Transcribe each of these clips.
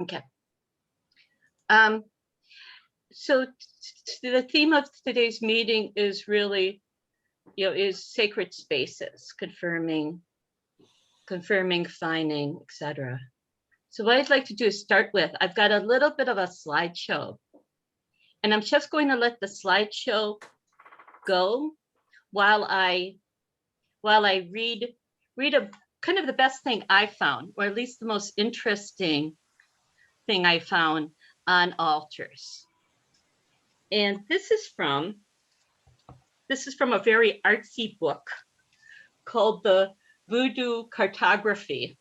Okay. So the theme of today's meeting is really, is sacred spaces, confirming, finding, etc. So what I'd like to do is start with, I've got a little bit of a slideshow, and I'm just going to let the slideshow go while I read a kind of the best thing I found, or at least the most interesting thing I found on altars. And this is from a very artsy book called The Voodoo Cartography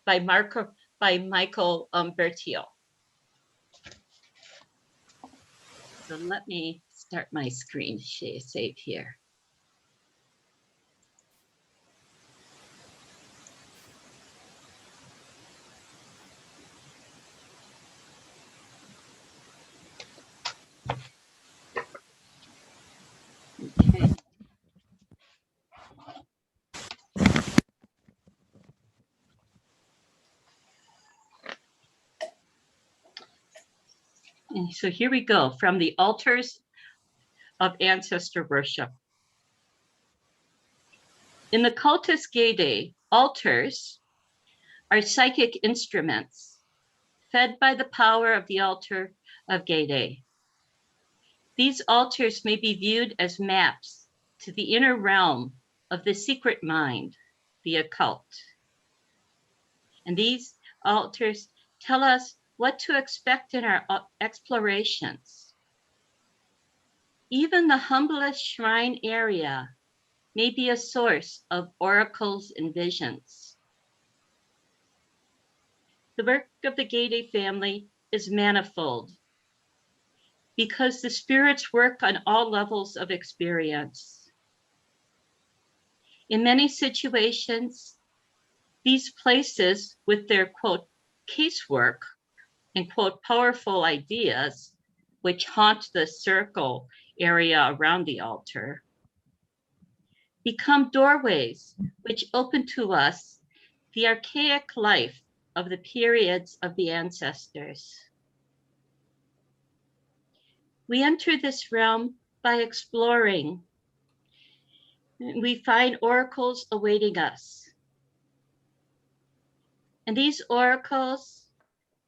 by Michael Bertio. So let me start my screen save here. Okay. And so here we go, from the altars of ancestor worship. In the cultus Gede, altars are psychic instruments fed by the power of the altar of Gede. These altars may be viewed as maps to the inner realm of the secret mind, the occult. And these altars tell us what to expect in our explorations. Even the humblest shrine area may be a source of oracles and visions. The work of the Gede family is manifold because the spirits work on all levels of experience. In many situations, these places, with their, quote, casework and, quote, powerful ideas, which haunt the circle area around the altar, become doorways which open to us the archaic life of the periods of the ancestors. We enter this realm by exploring. We find oracles awaiting us. And these oracles,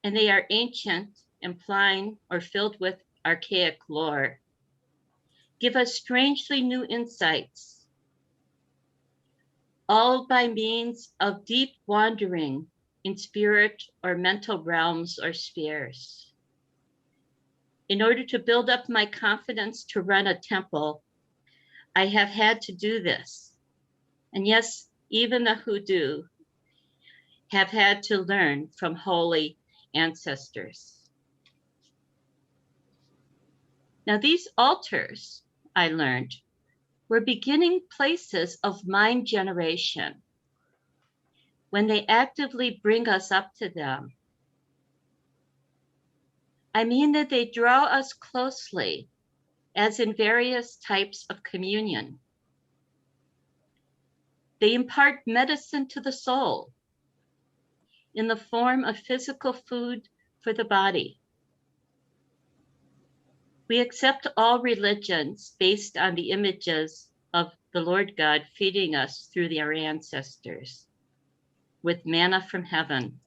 and they are ancient, implying or filled with archaic lore, give us strangely new insights, all by means of deep wandering in spirit or mental realms or spheres. In order to build up my confidence to run a temple, I have had to do this. And yes, even the hoodoo have had to learn from holy ancestors. Now, these altars, I learned, were beginning places of mind generation when they actively bring us up to them. I mean that they draw us closely, as in various types of communion. They impart medicine to the soul in the form of physical food for the body. We accept all religions based on the images of the Lord God feeding us through our ancestors with manna from heaven.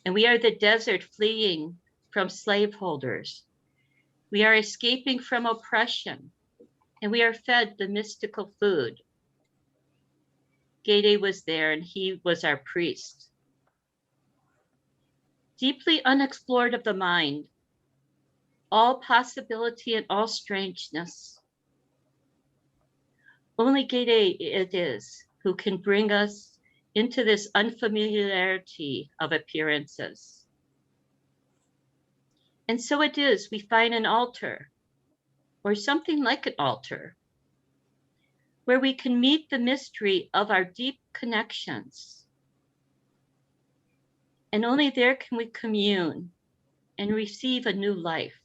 And we are the desert fleeing from slaveholders. We are escaping from oppression, and we are fed the mystical food. Gede was there, and he was our priest. Deeply unexplored of the mind, all possibility and all strangeness. Only Gede it is who can bring us into this unfamiliarity of appearances. And so it is, we find an altar, or something like an altar, where we can meet the mystery of our deep connections. And only there can we commune and receive a new life,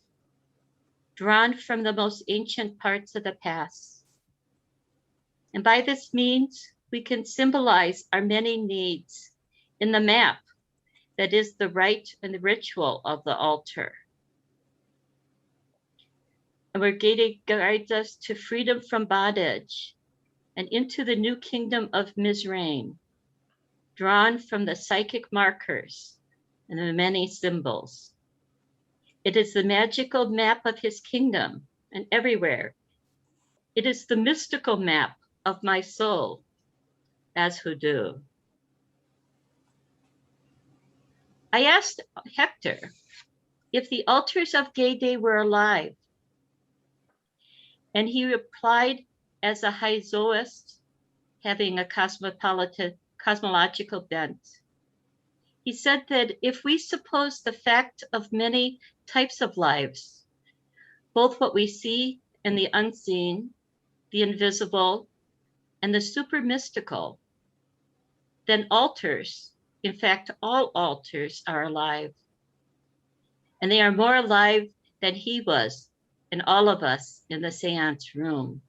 drawn from the most ancient parts of the past. And by this means, we can symbolize our many needs in the map that is the rite and the ritual of the altar. And where Gede guides us to freedom from bondage and into the new kingdom of Mizraim, drawn from the psychic markers and the many symbols. It is the magical map of his kingdom, and everywhere. It is the mystical map of my soul as hoodoo. I asked Hector if the altars of Gede were alive, and he replied as a Haizoist, having a cosmological bent. He said that if we suppose the fact of many types of lives, both what we see and the unseen, the invisible, and the super mystical, then altars, in fact, all altars are alive. And they are more alive than he was and all of us in the seance room.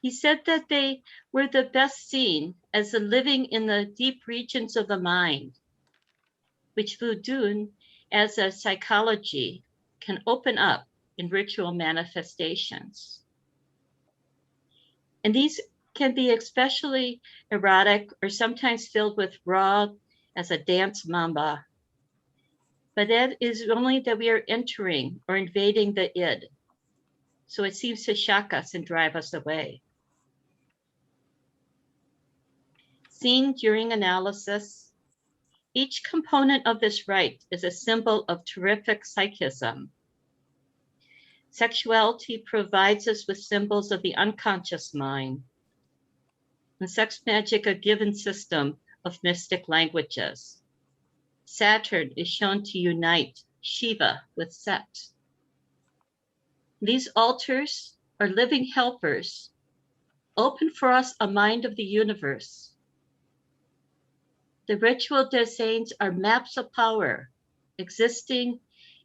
He said that they were the best seen as the living in the deep regions of the mind, which voodoo as a psychology can open up in ritual manifestations. And these can be especially erotic or sometimes filled with raw as a dance mamba. But that is only that we are entering or invading the id. So it seems to shock us and drive us away. Seen during analysis, each component of this rite is a symbol of terrific psychism. Sexuality provides us with symbols of the unconscious mind. And sex magic, a given system of mystic languages. Saturn is shown to unite Shiva with Set. These altars are living helpers, open for us a mind of the universe. The ritual designs are maps of power, existing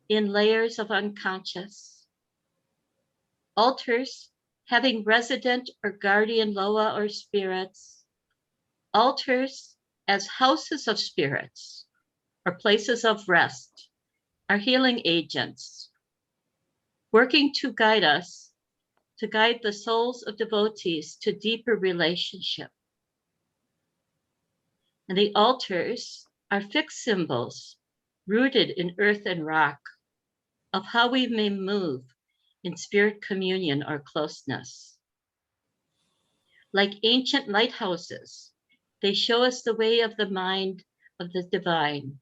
in layers of unconscious. Altars having resident or guardian loa or spirits. Altars as houses of spirits or places of rest are healing agents, working to guide us, to guide the souls of devotees to deeper relationship. And the altars are fixed symbols rooted in earth and rock of how we may move in spirit communion or closeness. Like ancient lighthouses, they show us the way of the mind of the divine,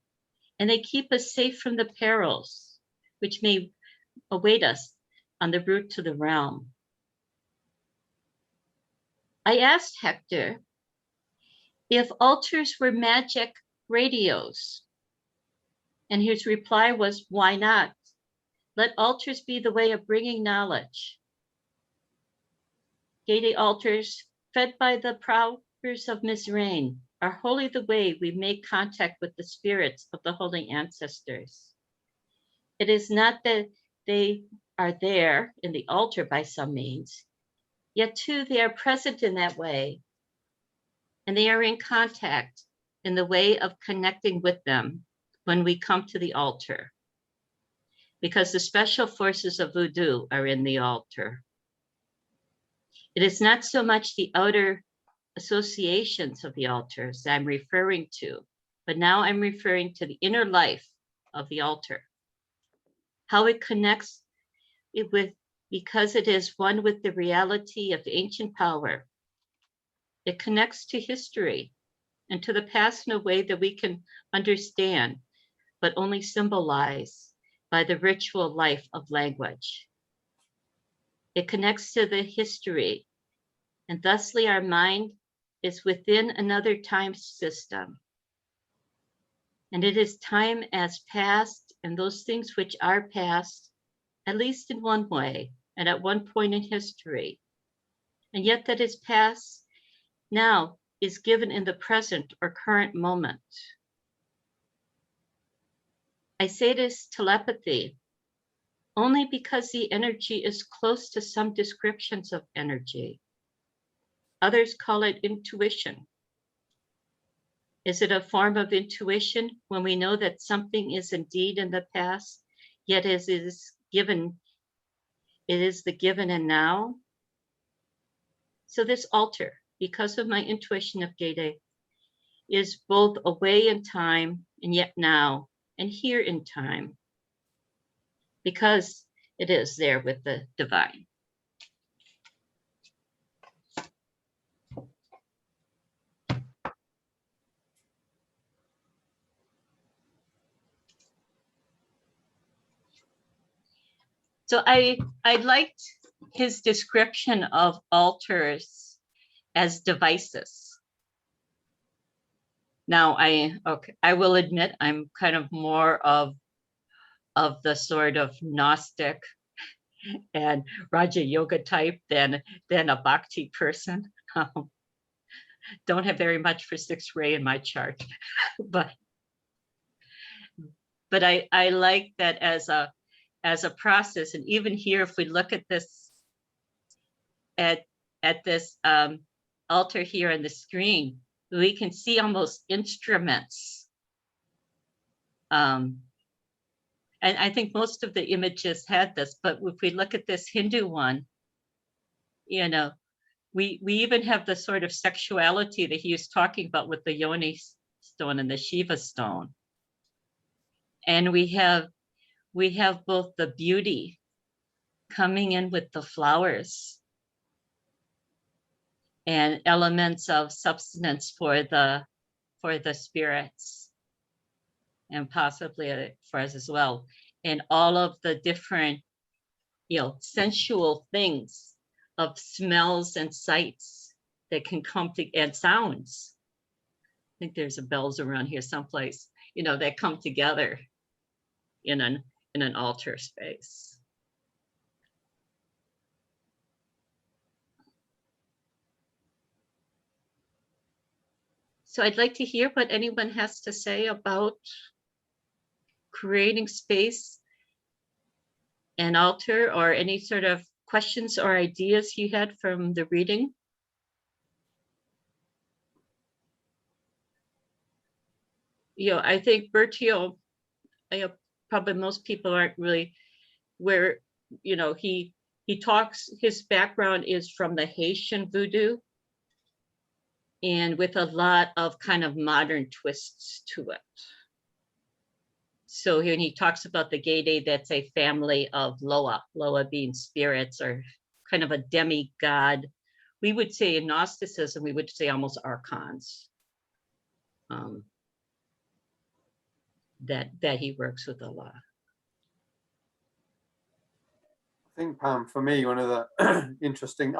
and they keep us safe from the perils which may await us on the route to the realm. I asked Hector if altars were magic radios, and his reply was, why not? Let altars be the way of bringing knowledge. Gede altars, fed by the powers of Mizraim, are wholly the way we make contact with the spirits of the holy ancestors. It is not that they are there in the altar by some means, yet too they are present in that way, and they are in contact in the way of connecting with them when we come to the altar, because the special forces of voodoo are in the altar. It is not so much the outer associations of the altars I'm referring to, but now I'm referring to the inner life of the altar, how it connects it with, because it is one with the reality of ancient power. It connects to history and to the past in a way that we can understand, but only symbolize by the ritual life of language. It connects to the history, and thusly our mind is within another time system. And it is time as past, and those things which are past, at least in one way, and at one point in history. And yet that is past now is given in the present or current moment. I say this telepathy only because the energy is close to some descriptions of energy. Others call it intuition. Is it a form of intuition when we know that something is indeed in the past, yet as it is given, it is the given and now? So this altar, because of my intuition of Gede, is both away in time and yet now and here in time, because it is there with the divine. So I liked his description of altars as devices. Now I will admit I'm kind of more of the sort of Gnostic and Raja Yoga type than a Bhakti person. Don't have very much for 6th ray in my chart, but I like that as a process. And even here, if we look at this at this altar here on the screen, we can see almost instruments. And I think most of the images had this, but if we look at this Hindu one, you know, we even have the sort of sexuality that he was talking about with the Yoni stone and the Shiva stone. And we have both the beauty coming in with the flowers and elements of substance for the spirits, and possibly for us as well. And all of the different, sensual things of smells and sights that can come to, and sounds. I think there's a bells around here someplace, that come together in an altar space. So I'd like to hear what anyone has to say about creating space and altar, or any sort of questions or ideas you had from the reading. I think Bertio, probably most people aren't really where, he talks, his background is from the Haitian voodoo, and with a lot of kind of modern twists to it. So when he talks about the Gede, that's a family of Loa being spirits, or kind of a demigod. We would say in Gnosticism, we would say almost archons. That he works with a lot. I think, Pam, for me, one of the interesting,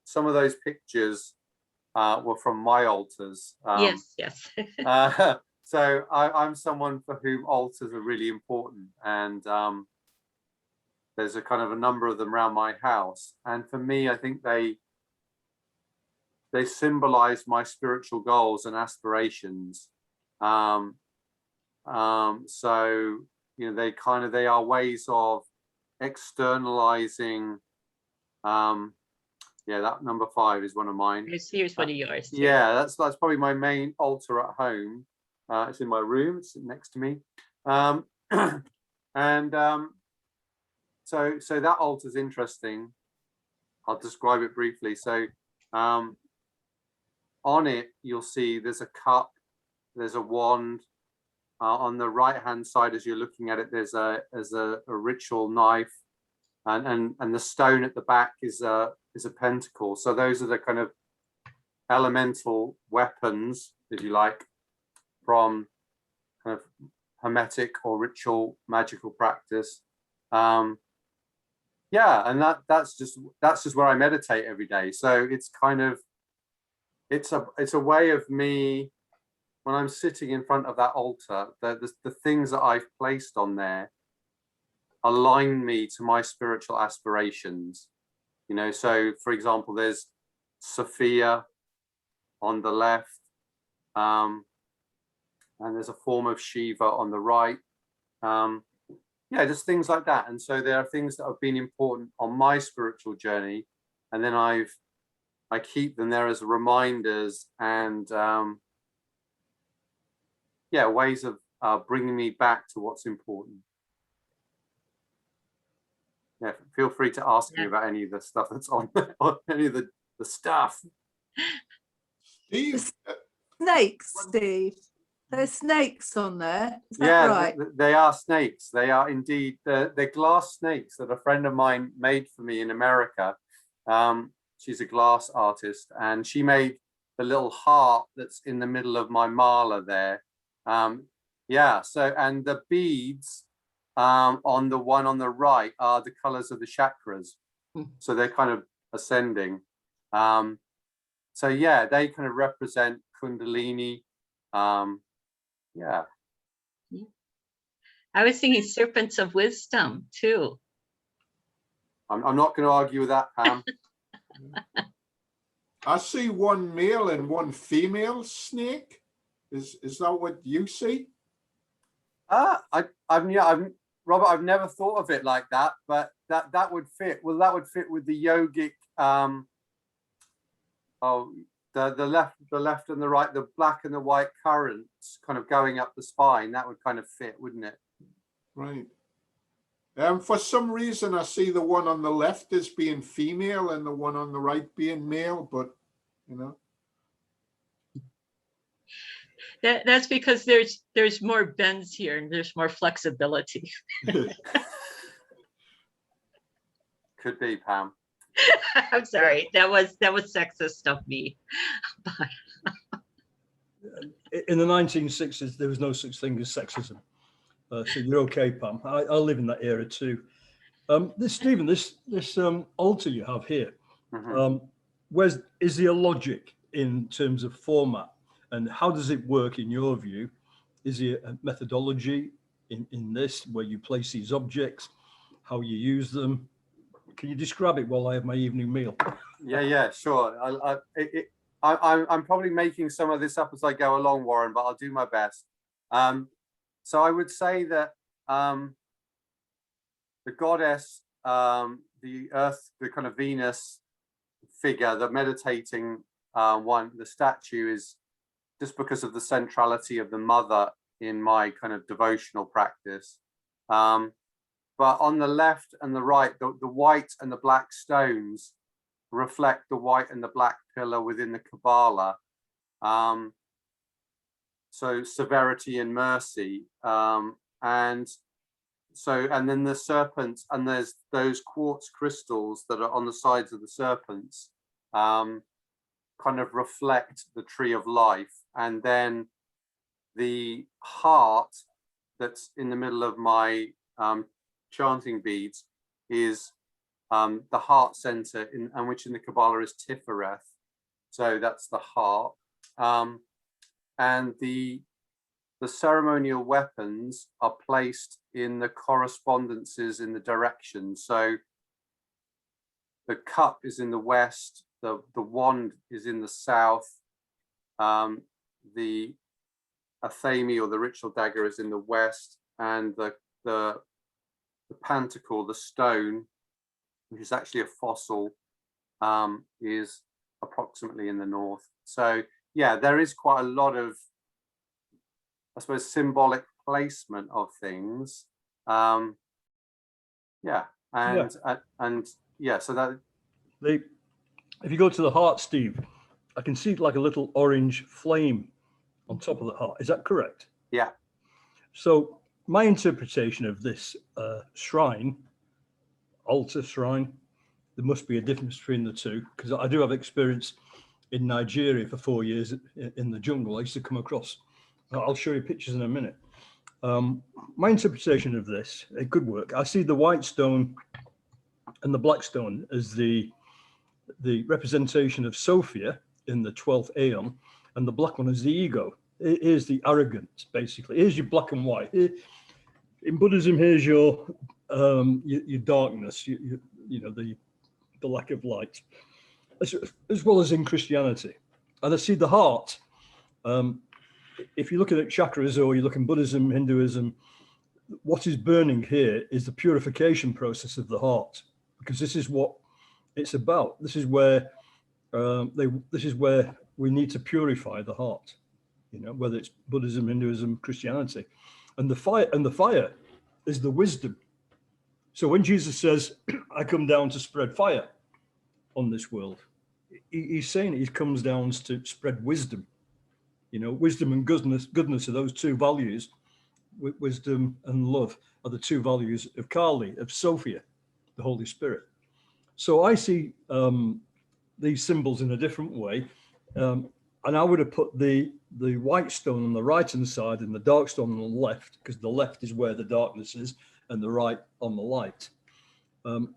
some of those pictures were from my altars. Yes. So I'm someone for whom altars are really important, and there's a kind of a number of them around my house. And for me, I think they symbolize my spiritual goals and aspirations. So they are ways of externalizing. That number 5 is one of mine. Here's one of yours too. Yeah, that's probably my main altar at home. It's in my room, it's next to me. So that altar is interesting. I'll describe it briefly. So on it, you'll see there's a cup, there's a wand. On the right hand side, as you're looking at it, there's a ritual knife, and the stone at the back is a pentacle. So those are the kind of elemental weapons, if you like, from kind of hermetic or ritual magical practice. And that's just where I meditate every day. So it's kind of it's a way of me, when I'm sitting in front of that altar, the things that I've placed on there align me to my spiritual aspirations. So for example, there's Sophia on the left, and there's a form of Shiva on the right. Just things like that. And so there are things that have been important on my spiritual journey, and then I keep them there as reminders, and yeah, ways of bringing me back to what's important. Yeah, feel free to ask me about any of the stuff that's on any of the stuff. Steve, snakes, Steve. There's snakes on there. Is that Yeah, right? they are snakes. They are indeed. They're glass snakes that a friend of mine made for me in America. She's a glass artist, and she made the little heart that's in the middle of my mala there. Yeah, so, and the beads on the one on the right are the colors of the chakras. So they're kind of ascending. So yeah, they kind of represent Kundalini. Yeah. I was thinking serpents of wisdom too. I'm not going to argue with that, Pam. I see one male and one female snake. Is that what you see? Robert, I've never thought of it like that, but that would fit. Well, that would fit with the yogic. The left and the right, the black and the white currents kind of going up the spine. That would kind of fit, wouldn't it? Right. For some reason, I see the one on the left as being female and the one on the right being male, but you know. That's because there's more bends here and there's more flexibility. Could be, Pam. I'm sorry, that was sexist of me. In the 1960s, there was no such thing as sexism. So you're okay, Pam. I live in that era too. Stephen, this altar you have here, is there a logic in terms of format, and how does it work in your view? Is there a methodology in this where you place these objects, how you use them? Can you describe it while I have my evening meal? Yeah, sure. I'm probably making some of this up as I go along, Warren, but I'll do my best. So I would say that the goddess, the earth, the kind of Venus figure, the meditating one, the statue, is just because of the centrality of the mother in my kind of devotional practice. But on the left and the right, the white and the black stones reflect the white and the black pillar within the Kabbalah. So severity and mercy. And then the serpents, and there's those quartz crystals that are on the sides of the serpents, kind of reflect the tree of life. And then the heart that's in the middle of my chanting beads is the heart center, and which in the Kabbalah is Tifereth. So that's the heart. And the ceremonial weapons are placed in the correspondences in the directions. So the cup is in the west, the wand is in the south, the athame or the ritual dagger is in the west, and the pentacle, the stone, which is actually a fossil, is approximately in the north. So yeah, there is quite a lot of, I suppose, symbolic placement of things. So that if you go to the heart, Steve, I can see like a little orange flame on top of the heart. Is that correct? Yeah. So my interpretation of this altar shrine, there must be a difference between the two, because I do have experience in Nigeria for 4 years in the jungle. I used to come across, I'll show you pictures in a minute. My interpretation of this, it could work. I see the white stone and the black stone as the representation of Sophia in the 12th Aeon, and the black one is the ego. Here's the arrogance, basically. Here's your black and white. In Buddhism, here's your darkness, you know, the lack of light, as well as in Christianity. And I see the heart. If you're looking at chakras, or you look in Buddhism, Hinduism, what is burning here is the purification process of the heart, because this is what it's about. This is where we need to purify the heart. you know, whether it's Buddhism, Hinduism, Christianity. And the fire is the wisdom. So when Jesus says, I come down to spread fire on this world, he's saying he comes down to spread wisdom. You know, wisdom and goodness are those two values. Wisdom and love are the two values of Kali, of Sophia, the Holy Spirit. So I see these symbols in a different way. And I would have put the white stone on the right hand side and the dark stone on the left, because the left is where the darkness is and the right on the light.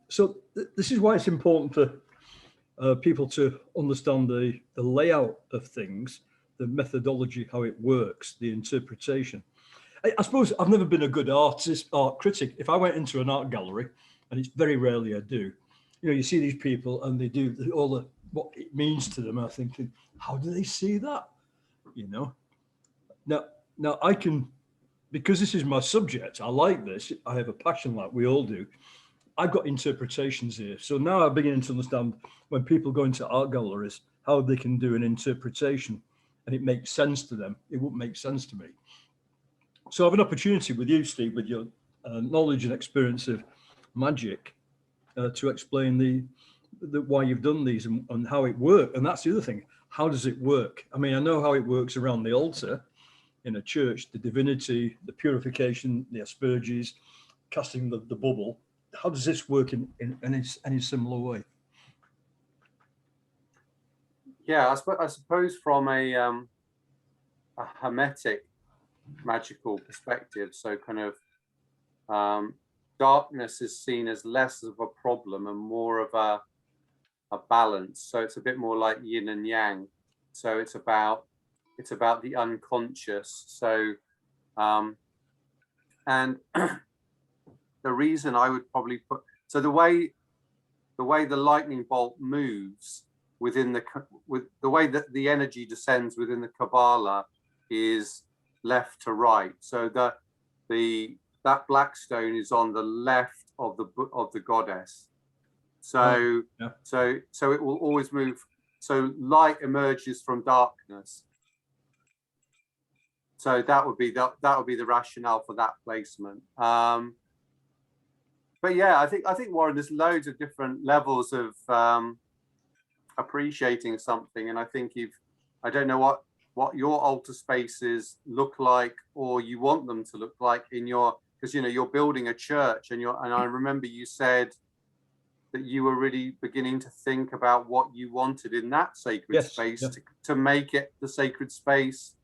So this is why it's important for people to understand the layout of things, the methodology, how it works, the interpretation. I suppose I've never been a good art critic. If I went into an art gallery, and it's very rarely I do, you know, you see these people and they do all what it means to them. I'm thinking, how do they see that? You know, now I can, because this is my subject, I like this, I have a passion like we all do. I've got interpretations here. So now I'm beginning to understand when people go into art galleries, how they can do an interpretation and it makes sense to them. It wouldn't make sense to me. So I have an opportunity with you, Steve, with your knowledge and experience of magic, to explain the why you've done these and how it works. And that's the other thing. How does it work? I mean, I know how it works around the altar in a church, the divinity, the purification, the asperges, casting the bubble. How does this work in any similar way? Yeah, I suppose from a hermetic magical perspective, so kind of darkness is seen as less of a problem and more of a balance. So it's a bit more like yin and yang. So it's about the unconscious. So and the reason I would probably put, so the way the lightning bolt moves within the way that the energy descends within the Kabbalah is left to right. So that black stone is on the left of the goddess. So so it will always move. So light emerges from darkness. So that would be the rationale for that placement. But yeah, I think Warren, there's loads of different levels of appreciating something, and I think I don't know what your altar spaces look like, or you want them to look like in your, because you know you're building a church, and I remember you said that you were really beginning to think about what you wanted in that sacred space to make it the sacred space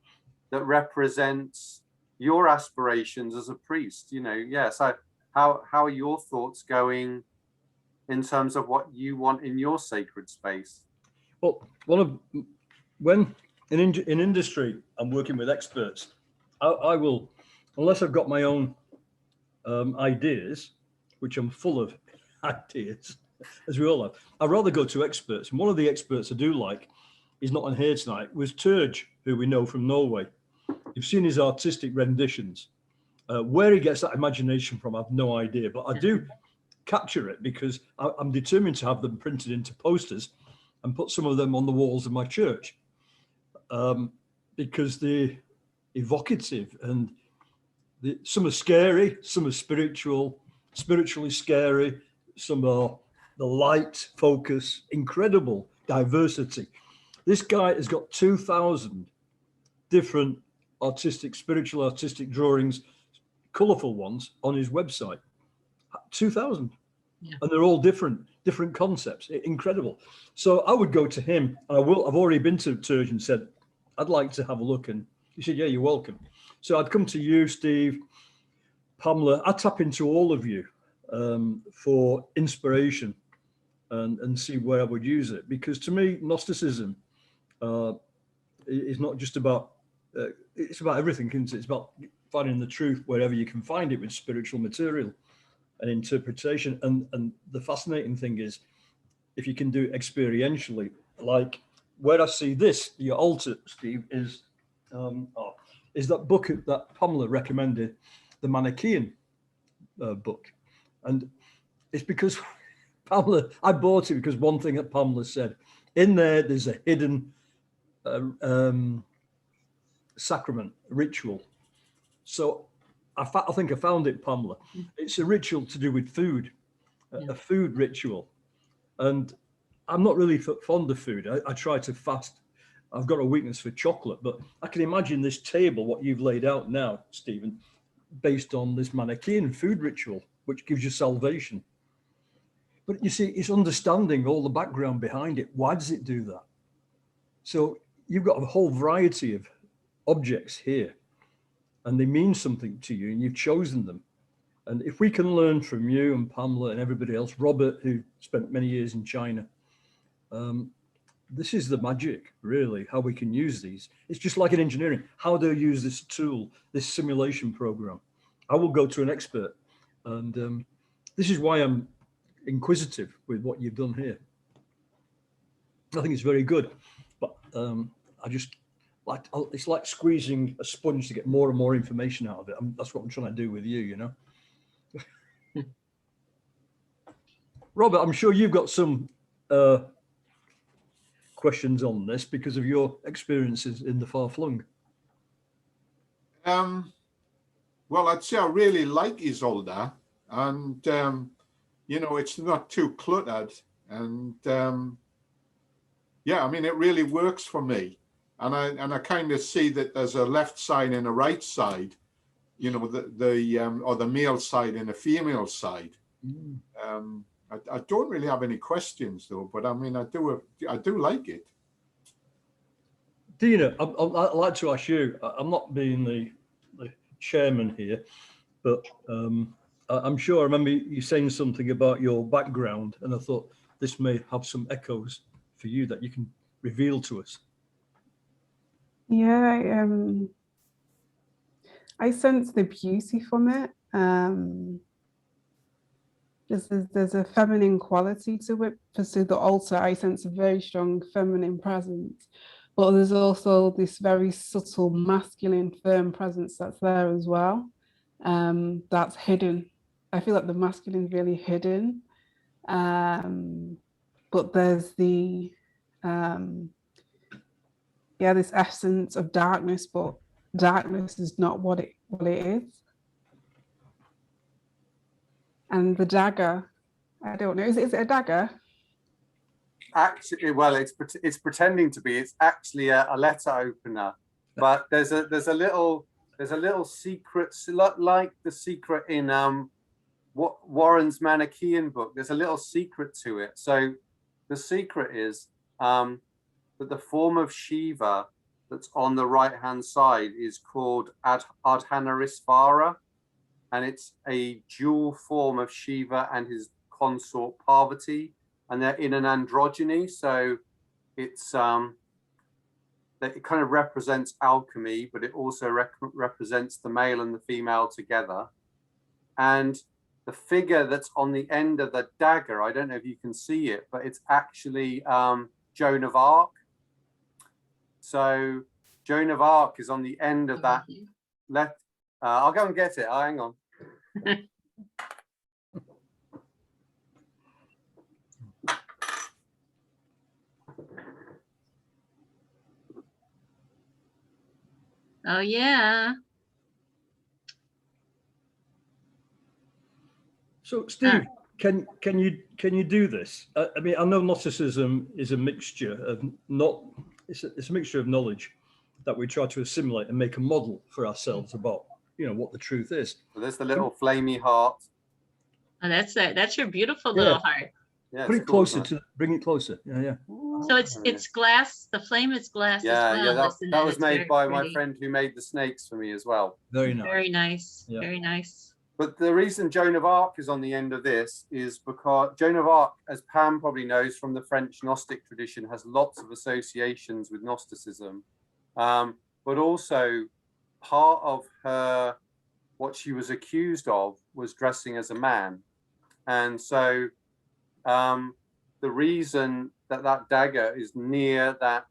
that represents your aspirations as a priest. You know, so how are your thoughts going in terms of what you want in your sacred space? Well, when in industry I'm working with experts, I will, unless I've got my own ideas, which I'm full of ideas, as we all have, I'd rather go to experts. And one of the experts I do like, he's not on here tonight, was Turge, who we know from Norway. You've seen his artistic renditions. Where he gets that imagination from, I have no idea, but I do capture it because I'm determined to have them printed into posters and put some of them on the walls of my church, because they're evocative, and some are scary, some are spiritually scary, some are the light focus, incredible diversity. This guy has got 2,000 different spiritual artistic drawings, colorful ones, on his website. 2,000. Yeah. And they're all different concepts. Incredible. So I would go to him. I've already been to Turge and said, I'd like to have a look. And he said, yeah, you're welcome. So I'd come to you, Steve, Pamela. I tap into all of you for inspiration and see where I would use it. Because to me, Gnosticism is not just about, it's about everything, isn't it? It's about finding the truth wherever you can find it with spiritual material and interpretation. And the fascinating thing is, if you can do it experientially, like where I see this, your altar, Steve, is that book that Pamela recommended, the Manichaean book. And it's because Pamela, I bought it because one thing that Pamela said, in there's a hidden sacrament ritual. So I think I found it, Pamela. It's a ritual to do with food, a food ritual. And I'm not really fond of food. I try to fast. I've got a weakness for chocolate, but I can imagine this table, what you've laid out now, Stephen, based on this Manichaean food ritual, which gives you salvation. But you see, it's understanding all the background behind it. Why does it do that? So you've got a whole variety of objects here, and they mean something to you, and you've chosen them. And if we can learn from you and Pamela and everybody else, Robert, who spent many years in China, this is the magic, really, how we can use these. It's just like in engineering. How do I use this tool, this simulation program? I will go to an expert. And this is why I'm inquisitive with what you've done here. I think it's very good. But I just like, it's like squeezing a sponge to get more and more information out of it. That's what I'm trying to do with you, you know. Robert, I'm sure you've got some questions on this because of your experiences in the far flung. Well, I'd say I really like Isolde, and you know, it's not too cluttered, and yeah, I mean, it really works for me, and I kind of see that there's a left side and a right side, you know, or the male side and a female side. I don't really have any questions though, but I mean, I do like it. Dina, I'd like to ask you, I'm not being the chairman here, but I'm sure I remember you saying something about your background, and I thought this may have some echoes for you that you can reveal to us. Yeah, I sense the beauty from it. There's a feminine quality to it. For the altar, I sense a very strong feminine presence, but there's also this very subtle masculine, firm presence that's there as well. That's hidden. I feel like the masculine is really hidden, but there's the this essence of darkness, but darkness is not what it is. And the dagger, I don't know, is it a dagger? Actually, well, it's pretending to be. It's actually a letter opener, but there's a little secret, like the secret in Warren's Manichaean book. There's a little secret to it. So the secret is that the form of Shiva that's on the right hand side is called Ardhanarisvara, and it's a dual form of Shiva and his consort Parvati, and they're in an androgyny. So it's it kind of represents alchemy, but it also represents the male and the female together. And the figure that's on the end of the dagger, I don't know if you can see it, but it's actually Joan of Arc. So Joan of Arc is on the end of that left. I'll go and get it. Hang on. Oh yeah. So Steve, can you do this? I mean, I know Gnosticism is a mixture of it's a mixture of knowledge that we try to assimilate and make a model for ourselves about, you know, what the truth is. So there's the little flamey heart. Oh, that's your beautiful little heart. Yeah, Put it cool, closer bring it closer. Yeah. So it's glass. The flame is glass as well. That was It's made very by my pretty. friend who made the snakes for me as well. Very nice. Very nice. Yeah. Very nice. But the reason Joan of Arc is on the end of this is because Joan of Arc, as Pam probably knows from the French Gnostic tradition, has lots of associations with Gnosticism. But also part of her, what she was accused of was dressing as a man. And so the reason that dagger is near that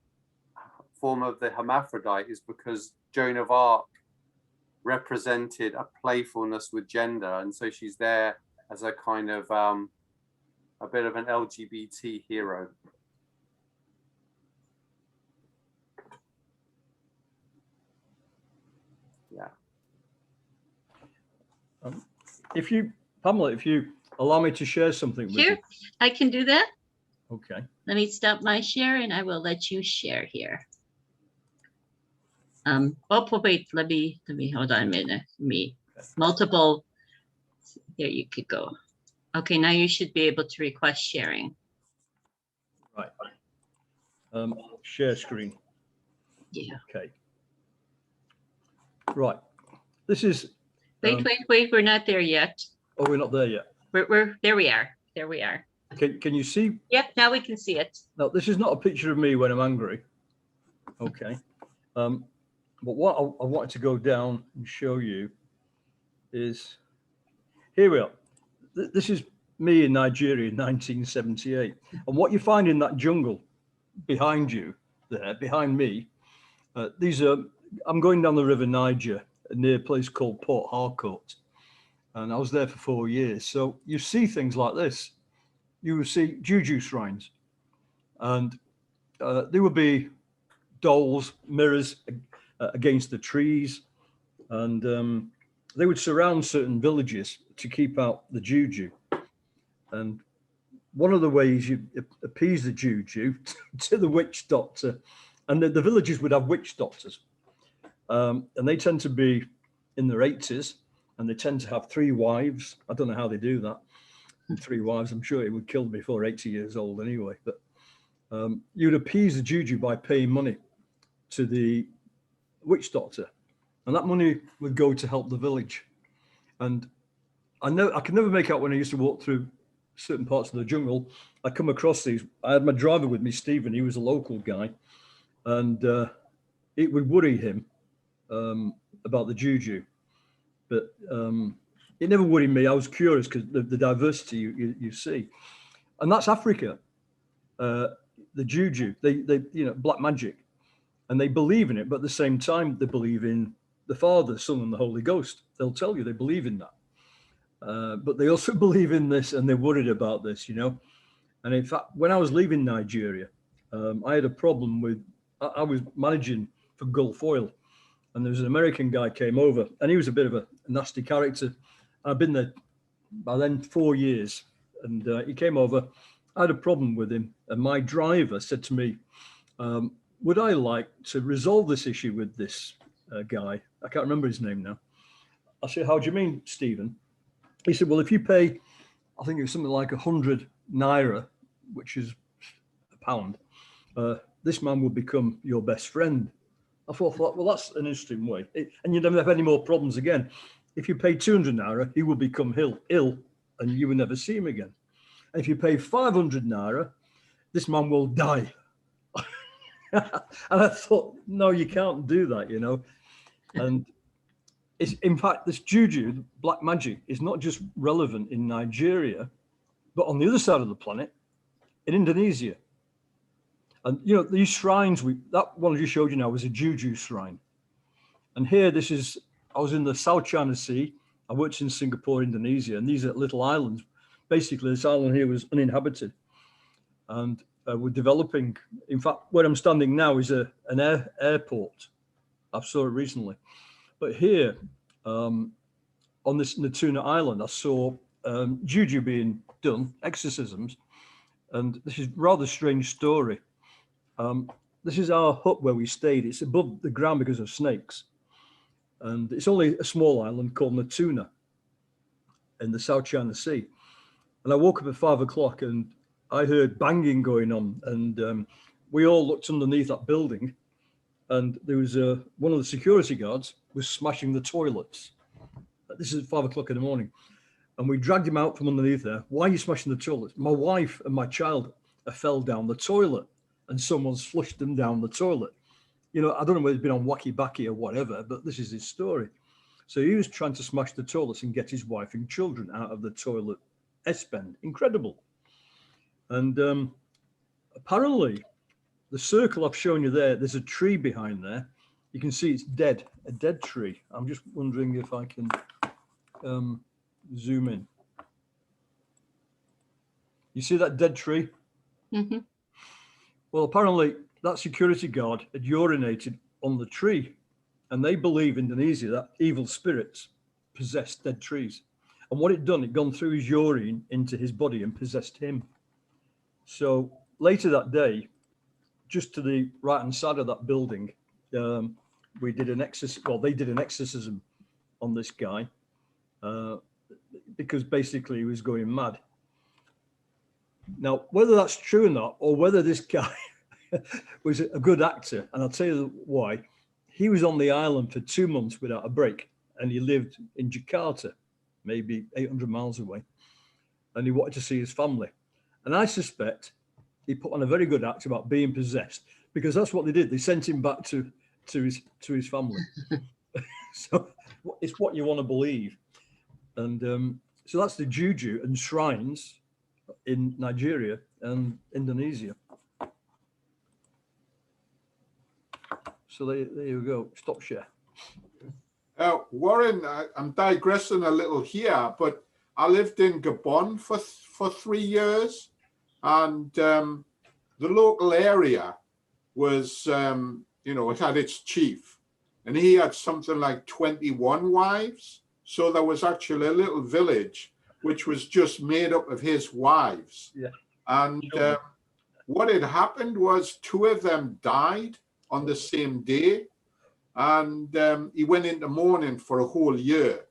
form of the hermaphrodite is because Joan of Arc represented a playfulness with gender, and so she's there as a kind of a bit of an LGBT hero. Yeah. If you, Pamela, if you allow me to share something with Sure, you. I can do that. Okay. Let me stop my share and I will let you share here. Wait, let me hold on a minute. Multiple. There you could go. Okay, now you should be able to request sharing. Right. Share screen. Yeah. Okay. Right. This is. Wait, we're not there yet. Oh, we're not there yet. We're there we are. There we are. Can you see? Yep, now we can see it. Now, this is not a picture of me when I'm angry. Okay. But what I wanted to go down and show you is, here we are. This is me in Nigeria in 1978. And what you find in that jungle behind you there, behind me, I'm going down the River Niger near a place called Port Harcourt. And I was there for 4 years. So you see things like this. You will see juju shrines. And there would be dolls, mirrors against the trees. And they would surround certain villages to keep out the juju. And one of the ways you appease the juju to the witch doctor, and the villages would have witch doctors. And they tend to be in their 80s, and they tend to have 3 wives. I don't know how they do that. And 3 wives, I'm sure it would kill them before 80 years old anyway. But you'd appease the juju by paying money to the witch doctor, and that money would go to help the village. And I could never make out when I used to walk through certain parts of the jungle. I come across these. I had my driver with me, Stephen. He was a local guy, and it would worry him about the juju, but it never worried me. I was curious because the diversity you see, and that's Africa. The juju, they black magic, and they believe in it, but at the same time they believe in the Father, Son, and the Holy Ghost. They'll tell you they believe in that, but they also believe in this, and they're worried about this, And in fact, when I was leaving Nigeria, I had a problem with. I was managing for Gulf Oil, and there was an American guy came over, and he was a bit of a nasty character. I'd been there by then 4 years, and he came over. I had a problem with him, and my driver said to me, would I like to resolve this issue with this guy? I can't remember his name now. I said, how do you mean, Stephen? He said, well, if you pay, I think it was something like 100 naira, which is a pound, this man will become your best friend. I thought, well, that's an interesting way. And you never have any more problems again. If you pay 200 naira, he will become ill, and you will never see him again. And if you pay 500 naira, this man will die. And I thought, no, you can't do that, And it's, in fact, this juju, black magic, is not just relevant in Nigeria, but on the other side of the planet, in Indonesia. And, these shrines, that one I just showed you now was a juju shrine. And here, I was in the South China Sea. I worked in Singapore, Indonesia, and these are little islands. Basically, this island here was uninhabited. And we're developing, in fact, where I'm standing now is an airport. I saw it recently. But here, on this Natuna Island, I saw juju being done, exorcisms. And this is a rather strange story. This is our hut where we stayed. It's above the ground because of snakes. And it's only a small island called Natuna in the South China Sea. And I woke up at 5 o'clock and I heard banging going on. And we all looked underneath that building. And there was one of the security guards was smashing the toilets. This is at 5 o'clock in the morning. And we dragged him out from underneath there. Why are you smashing the toilets? My wife and my child fell down the toilet and someone's flushed them down the toilet. I don't know whether it's been on Wacky Backy or whatever, but this is his story. So he was trying to smash the toilets and get his wife and children out of the toilet S-bend. Incredible. And apparently, the circle I've shown you there's a tree behind there. You can see it's dead, a dead tree. I'm just wondering if I can zoom in. You see that dead tree? Mm-hmm. Well, apparently that security guard had urinated on the tree And they believe in Indonesia that evil spirits possess dead trees. And what it done, it gone through his urine into his body and possessed him. So later that day, just to the right hand side of that building, we did an exorcism. Well, they did an exorcism on this guy because basically he was going mad. Now, whether that's true or not, or whether this guy was a good actor, and I'll tell you why. He was on the island for 2 months without a break, and he lived in Jakarta, maybe 800 miles away, and he wanted to see his family. And I suspect he put on a very good act about being possessed, because that's what they did. They sent him back to his family. So it's what you want to believe. And so that's the juju and shrines in Nigeria and Indonesia. So there you go. Stop share. Warren, I'm digressing a little here, but I lived in Gabon for 3 years, and the local area was, it had its chief, and he had something like 21 wives. So there was actually a little village which was just made up of his wives. Yeah. And what had happened was 2 of them died on the same day. And he went into mourning for a whole year.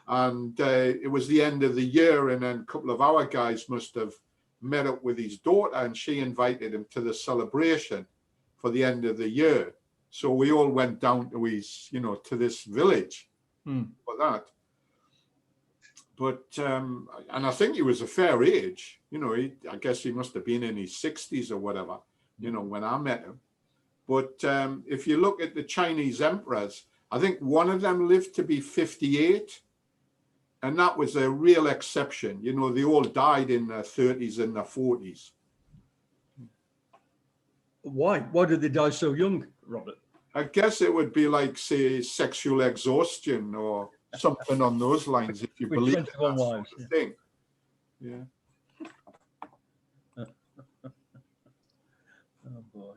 And it was the end of the year, and then a couple of our guys must have met up with his daughter, and she invited him to the celebration for the end of the year. So we all went down to his, to this village for that. But, and I think he was a fair age, I guess he must have been in his 60s or whatever, when I met him. But if you look at the Chinese emperors, I think one of them lived to be 58. And that was a real exception. They all died in their 30s and their 40s. Why? Why did they die so young, Robert? I guess it would be like, say, sexual exhaustion or something on those lines, if you With believe in that 21 sort wives, of thing. Yeah. Oh boy.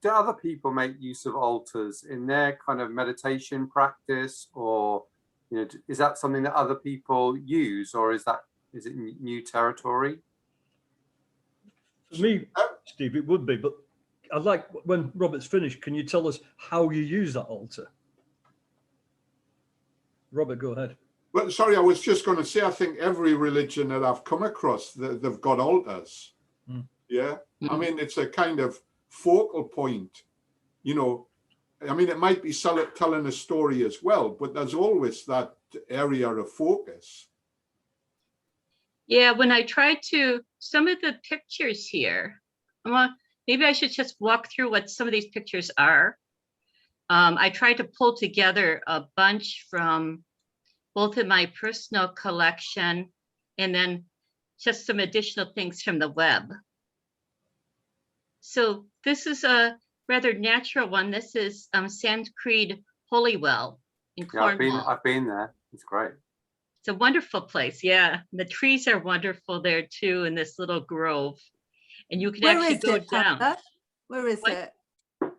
Do other people make use of altars in their kind of meditation practice, or is that something that other people use, or is it new territory? For me, Steve, it would be, but I'd like, when Robert's finished, can you tell us how you use that altar? Robert, go ahead. Well, sorry, I was just going to say, I think every religion that I've come across, they've got altars. Yeah. I mean, it's a kind of focal point, I mean, it might be telling a story as well, but there's always that area of focus. Yeah, when I try to, some of the pictures here, maybe I should just walk through what some of these pictures are. I tried to pull together a bunch from both in my personal collection and then just some additional things from the web. So this is a rather natural one. This is Sand Creed Holy Well in Cornwall. I've been there. It's great. It's a wonderful place. Yeah, the trees are wonderful there too in this little grove, and you can actually go down. Pamela? Where is it?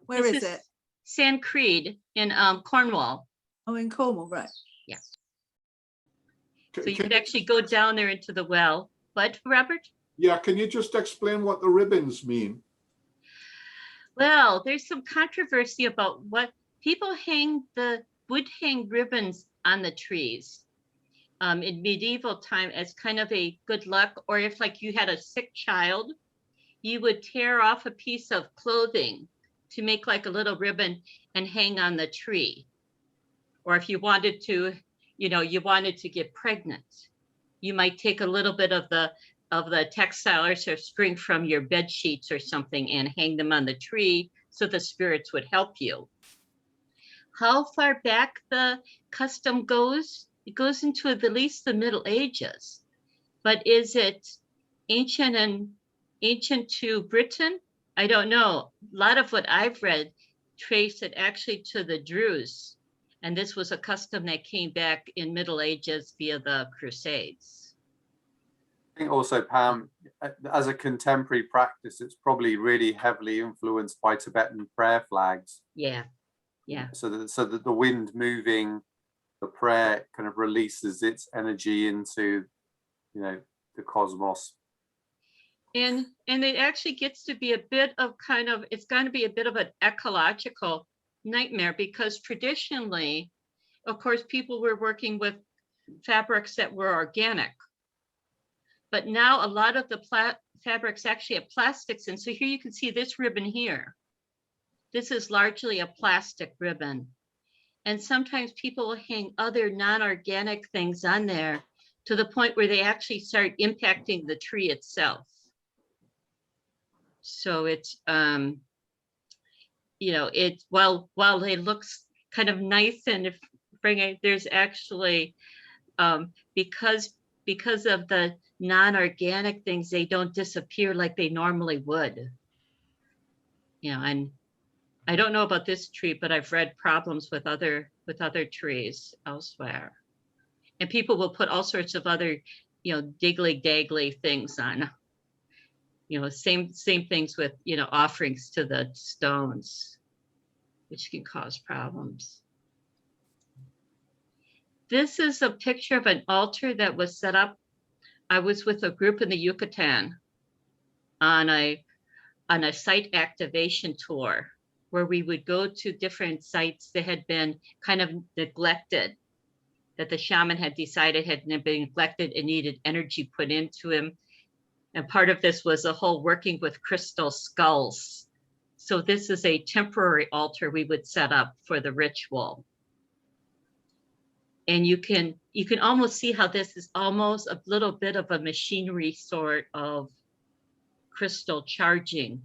Where is it? Sand Creed in Cornwall. Oh, in Cornwall, right? Yeah. So you could actually go down there into the well. What, Robert? Yeah, can you just explain what the ribbons mean? Well, there's some controversy about what people would hang ribbons on the trees in medieval time as kind of a good luck, or if like you had a sick child, you would tear off a piece of clothing to make like a little ribbon and hang on the tree. Or if you wanted to, you wanted to get pregnant, you might take a little bit of the textile or string from your bed sheets or something and hang them on the tree so the spirits would help you. How far back the custom goes, it goes into at least the Middle Ages. But is it ancient to Britain? I don't know. A lot of what I've read trace it actually to the Druze. And this was a custom that came back in Middle Ages via the Crusades. I think also, Pam, as a contemporary practice, it's probably really heavily influenced by Tibetan prayer flags. Yeah. Yeah. So that the wind moving the prayer kind of releases its energy into, the cosmos. And it actually gets to be a bit of it's going to be a bit of an ecological nightmare, because traditionally, of course, people were working with fabrics that were organic. But now a lot of the fabrics actually have plastics. And so here you can see this ribbon here. This is largely a plastic ribbon. And sometimes people will hang other non-organic things on there to the point where they actually start impacting the tree itself. So it's, while it looks kind of nice and bringing, there's actually, because of the non-organic things, they don't disappear like they normally would. And I don't know about this tree, but I've read problems with other trees elsewhere. And people will put all sorts of other, diggly daggly things on. Same things with, offerings to the stones, which can cause problems. This is a picture of an altar that was set up. I was with a group in the Yucatan on a site activation tour, where we would go to different sites that had been kind of neglected, that the shaman had decided had been neglected and needed energy put into him. And part of this was a whole working with crystal skulls. So this is a temporary altar we would set up for the ritual. And you can almost see how this is almost a little bit of a machinery sort of crystal charging,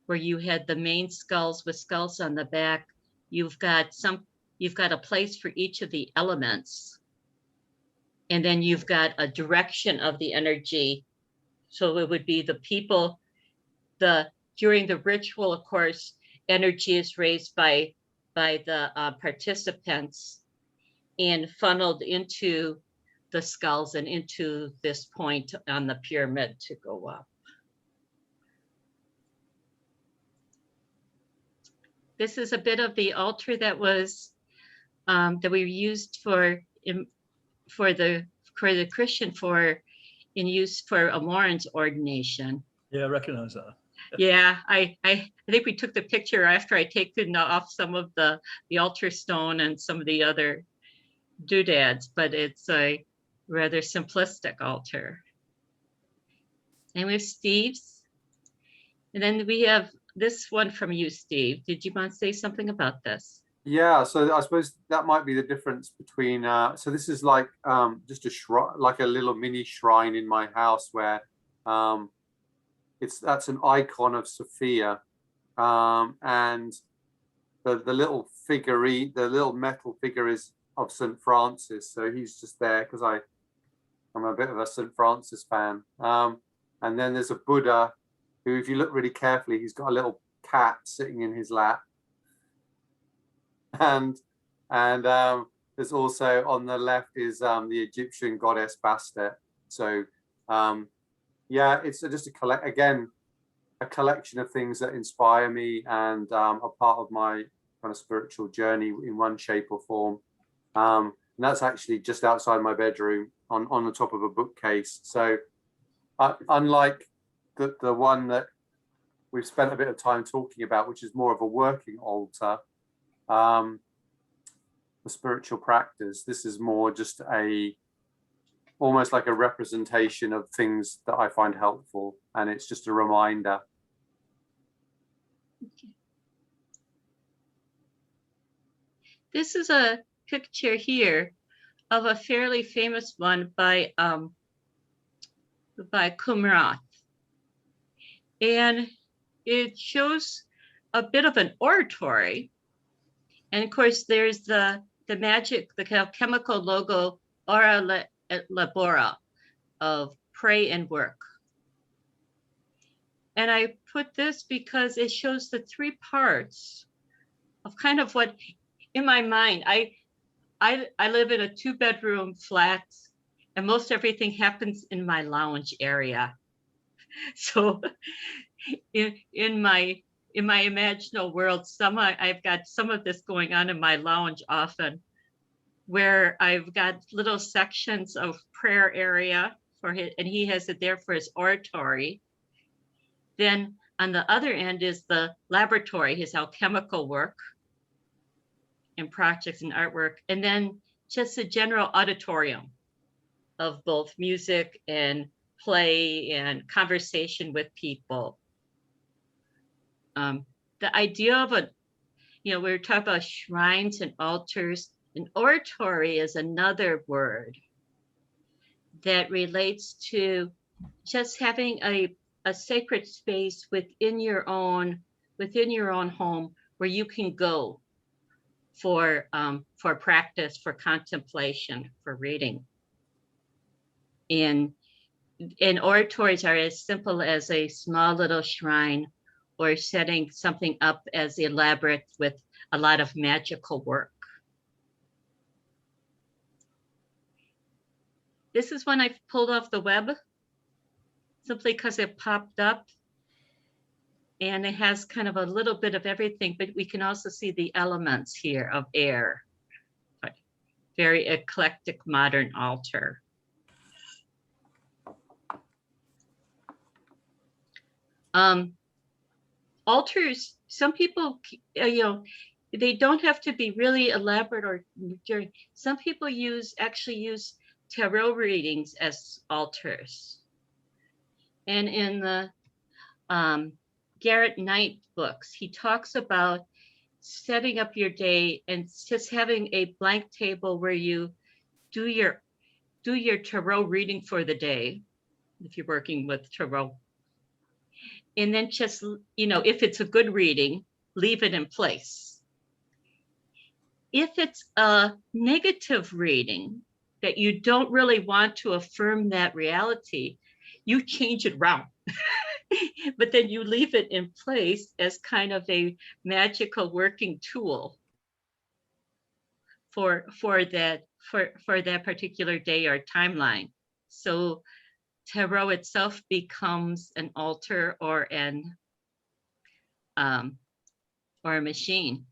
where you had the main skulls with skulls on the back. You've got a place for each of the elements. And then you've got a direction of the energy. So it would be the people, during the ritual, of course, energy is raised by the participants and funneled into the skulls and into this point on the pyramid to go up. This is a bit of the altar that was that we used for the Christian in use for a Warren's ordination. Yeah, I recognize that. Yeah, I think we took the picture after I'd taken off some of the altar stone and some of the other doodads, but it's a rather simplistic altar. And we have Steve's. And then we have this one from you, Steve. Did you want to say something about this? Yeah, so I suppose that might be the difference between, so this is like just a shrine, like a little mini shrine in my house where that's an icon of Sophia, and the little figurine, the little metal figure is of St. Francis. So he's just there because I'm a bit of a St. Francis fan. And then there's a Buddha who, if you look really carefully, he's got a little cat sitting in his lap. And there's also on the left is the Egyptian goddess Bastet. So yeah, it's just a collection of things that inspire me and are part of my kind of spiritual journey in one shape or form. And that's actually just outside my bedroom on the top of a bookcase. So unlike the one that we've spent a bit of time talking about, which is more of a working altar, the spiritual practice, this is more just almost like a representation of things that I find helpful, and it's just a reminder. Okay. This is a picture here of a fairly famous one by Qumran, and it shows a bit of an oratory. And of course, there's the magic, the chemical logo, Ora Labora, of pray and work. And I put this because it shows the three parts of kind of what, in my mind, I live in a 2-bedroom flat, and most everything happens in my lounge area. So in my in my imaginal world, I've got some of this going on in my lounge often, where I've got little sections of prayer area for his, and he has it there for his oratory. Then on the other end is the laboratory, his alchemical work and projects and artwork, and then just a general auditorium of both music and play and conversation with people. The idea of we were talking about shrines and altars. An oratory is another word that relates to just having a sacred space within your own home where you can go for practice, for contemplation, for reading. And oratories are as simple as a small little shrine or setting something up as elaborate with a lot of magical work. This is one I pulled off the web simply because it popped up, and it has kind of a little bit of everything, but we can also see the elements here of air. Very eclectic modern altar. Altars, some people, they don't have to be really elaborate or during. Some people actually use tarot readings as altars. And in the Garrett Knight books, he talks about setting up your day and just having a blank table where you do your tarot reading for the day, if you're working with tarot. And then just, if it's a good reading, leave it in place. If it's a negative reading that you don't really want to affirm that reality, you change it around. But then you leave it in place as kind of a magical working tool for that particular day or timeline. So tarot itself becomes an altar or a machine.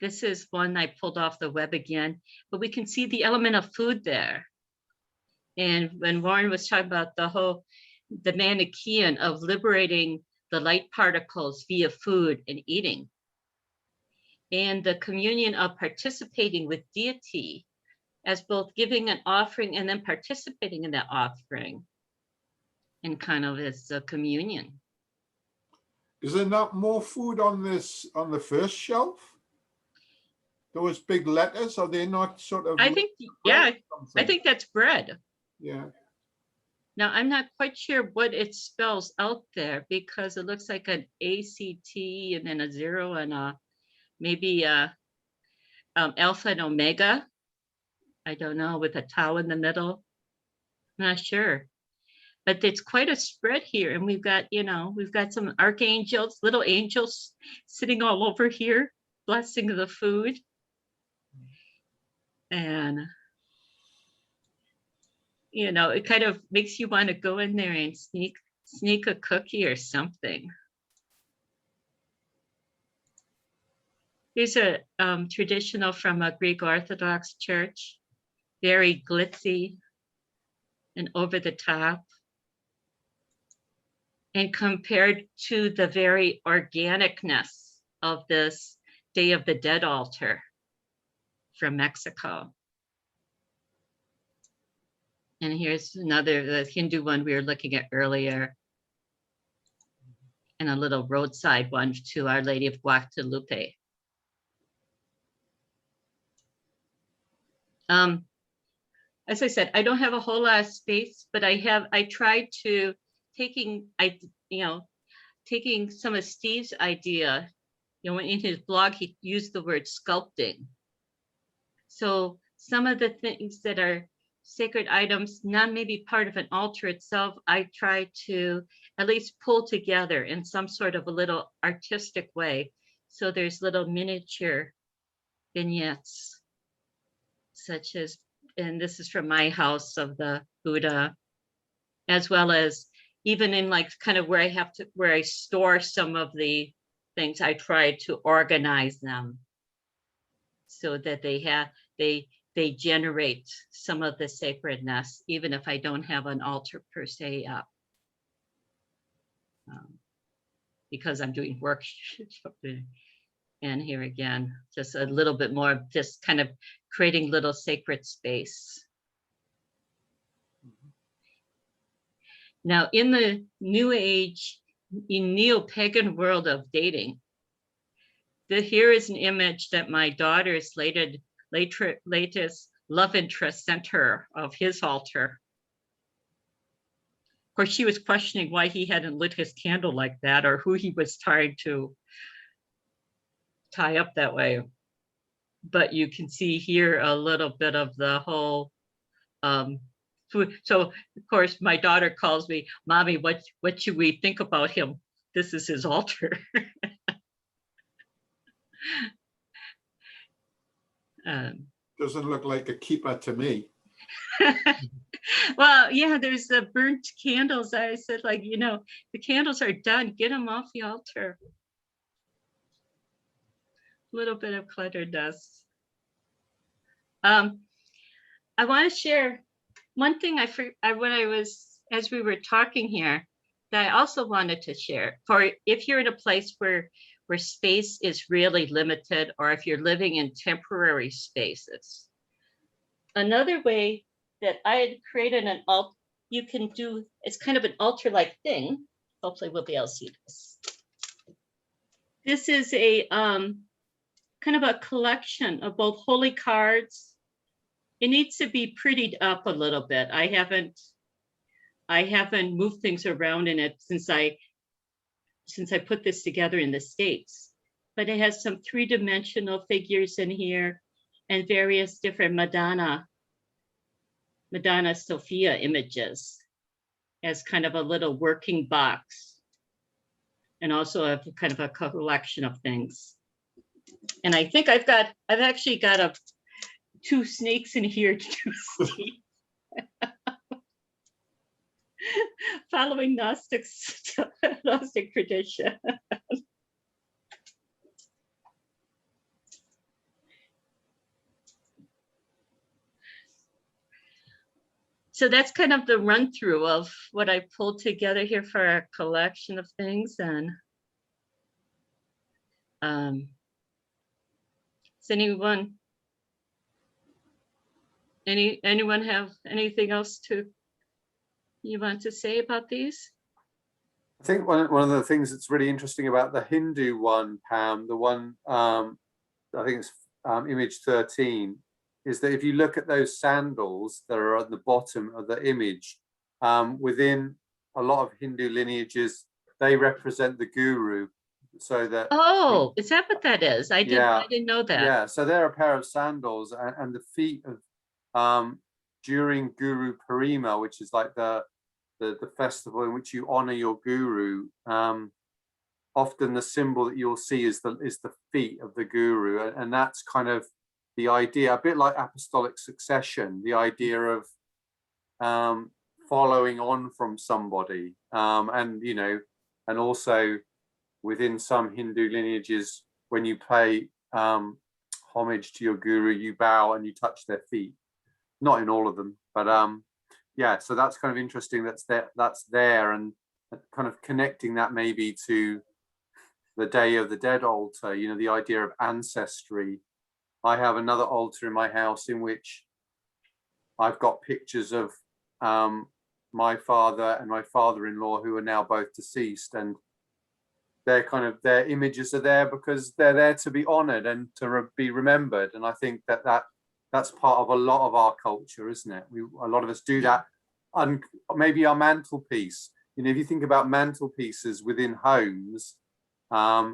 This is one I pulled off the web again, but we can see the element of food there. And when Warren was talking about the Manichaean of liberating the light particles via food and eating, and the communion of participating with deity as both giving an offering and then participating in that offering, and kind of as a communion. Is there not more food on the first shelf? Those big letters, are they not sort of? I think, yeah, I think that's bread. Yeah. Now, I'm not quite sure what it spells out there because it looks like an ACT and then a 0 and maybe alpha and omega. I don't know, with a tau in the middle. I'm not sure. But it's quite a spread here. And we've got some archangels, little angels sitting all over here, blessing the food. And it kind of makes you want to go in there and sneak a cookie or something. Here's a traditional from a Greek Orthodox church, very glitzy and over the top. And compared to the very organicness of this Day of the Dead altar from Mexico. And here's the Hindu one we were looking at earlier. And a little roadside one to Our Lady of Guadalupe. As I said, I don't have a whole lot of space, but I tried to taking some of Steve's idea, in his blog, he used the word sculpting. So some of the things that are sacred items, not maybe part of an altar itself, I try to at least pull together in some sort of a little artistic way. So there's little miniature vignettes, such as, and this is from my house of the Buddha, as well as even in like kind of where I store some of the things, I try to organize them so that they generate some of the sacredness, even if I don't have an altar per se up. Because I'm doing work. And here again, just a little bit more, just kind of creating little sacred space. Now, in the new age, in neo-pagan world of dating, here is an image that my daughter's latest love interest sent her of his altar. Of course, she was questioning why he hadn't lit his candle like that, or who he was trying to tie up that way. But you can see here a little bit of the whole. So of course, my daughter calls me, "Mommy, what should we think about him? This is his altar." Doesn't look like a keeper to me. Well, yeah, there's the burnt candles. I said, like, the candles are done. Get them off the altar. A little bit of cluttered dust. I want to share one thing as we were talking here, that I also wanted to share. For if you're in a place where space is really limited, or if you're living in temporary spaces. Another way that I had created an altar, you can do, it's kind of an altar-like thing. Hopefully we'll be able to see this. This is a kind of a collection of both holy cards. It needs to be prettied up a little bit. I haven't moved things around in it since I put this together in the States, but it has some three-dimensional figures in here and various different Madonna Sophia images as kind of a little working box, and also a kind of a collection of things. And I think I've actually got two snakes in here to see. Following Gnostic tradition. So that's kind of the run through of what I pulled together here for a collection of things. And does anyone have anything else you want to say about these? I think one of the things that's really interesting about the Hindu one, Pam, the one I think it's image 13, is that if you look at those sandals that are at the bottom of the image, within a lot of Hindu lineages, they represent the guru. So that is that what that is? I didn't know that. Yeah, so they're a pair of sandals, and the feet of during Guru Purnima, which is like the festival in which you honor your guru, often the symbol that you'll see is the feet of the guru, and that's kind of the idea, a bit like apostolic succession, the idea of following on from somebody, and also within some Hindu lineages, when you pay homage to your guru, you bow and you touch their feet. Not in all of them, but yeah, so that's kind of interesting. That's there, and kind of connecting that maybe to the Day of the Dead altar, the idea of ancestry. I have another altar in my house in which I've got pictures of my father and my father-in-law, who are now both deceased, and their images are there because they're there to be honored and to be remembered. And I think that's part of a lot of our culture, isn't it? A lot of us do that. And maybe our mantelpiece, if you think about mantelpieces within homes, I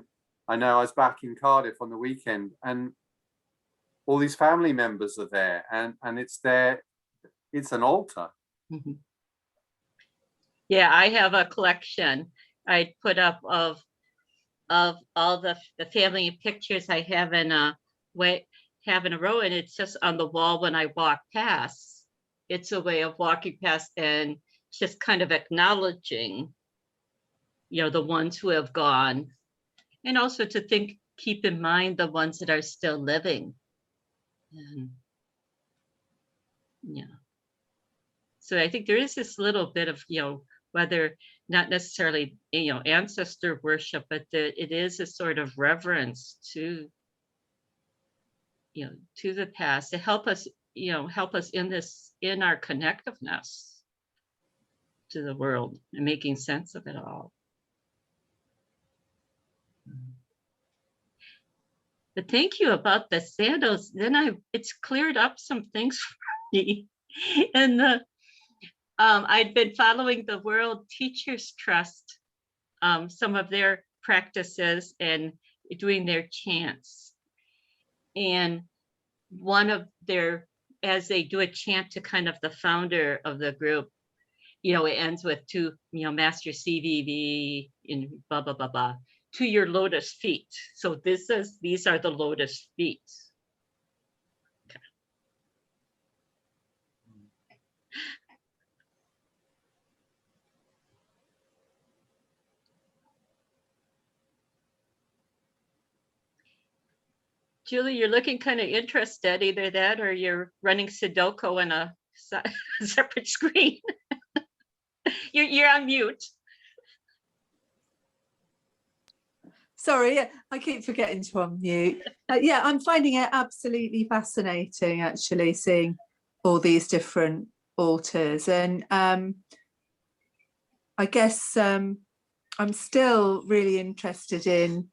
know I was back in Cardiff on the weekend, and all these family members are there, and it's an altar. Mm-hmm. Yeah, I have a collection I put up of all the family pictures I have in a row, and it's just on the wall when I walk past. It's a way of walking past and just kind of acknowledging, you know, the ones who have gone, and also to keep in mind the ones that are still living. And yeah. So I think there is this little bit of, you know, whether not necessarily, you know, ancestor worship, but it is a sort of reverence to, you know, to the past, to help us, you know, help us in our connectiveness to the world and making sense of it all. But thank you about the sandals. Then it's cleared up some things for me. And I'd been following the World Teachers Trust, some of their practices and doing their chants. And one of their, as they do a chant to kind of the founder of the group, you know, it ends with to, you know, Master CVV in blah, blah, blah, blah, to your lotus feet. So these are the lotus feet. Okay. Julie, you're looking kind of interested, either that or you're running Sudoku on a separate screen. You're on mute. Sorry, I keep forgetting to unmute. Yeah, I'm finding it absolutely fascinating, actually, seeing all these different altars. And I guess I'm still really interested in,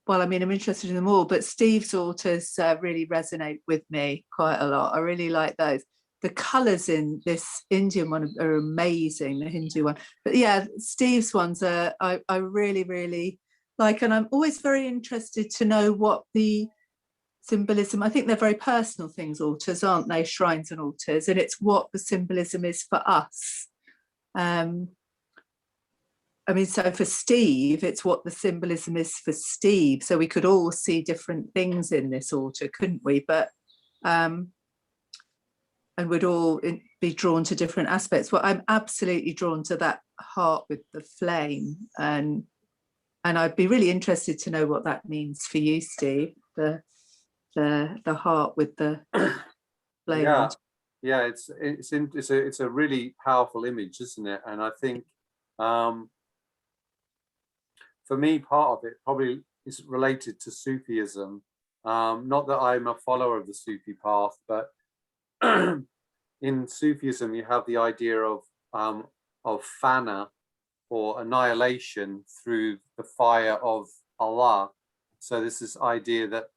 well, I mean, I'm interested in them all, but Steve's altars really resonate with me quite a lot. I really like those. The colours in this Indian one are amazing, the Hindu one. But yeah, Steve's ones are, I really, really like, and I'm always very interested to know what the symbolism, I think they're very personal things, altars, aren't they? Shrines and altars, and it's what the symbolism is for us. I mean, so for Steve, it's what the symbolism is for Steve. So we could all see different things in this altar, couldn't we? But and would all be drawn to different aspects. Well, I'm absolutely drawn to that heart with the flame, and I'd be really interested to know what that means for you, Steve. The heart with the flame. Yeah, it's a really powerful image, isn't it? And I think for me, part of it probably is related to Sufism. Not that I'm a follower of the Sufi path, but in Sufism, you have the idea of fana, or annihilation, through the fire of Allah. So this is idea that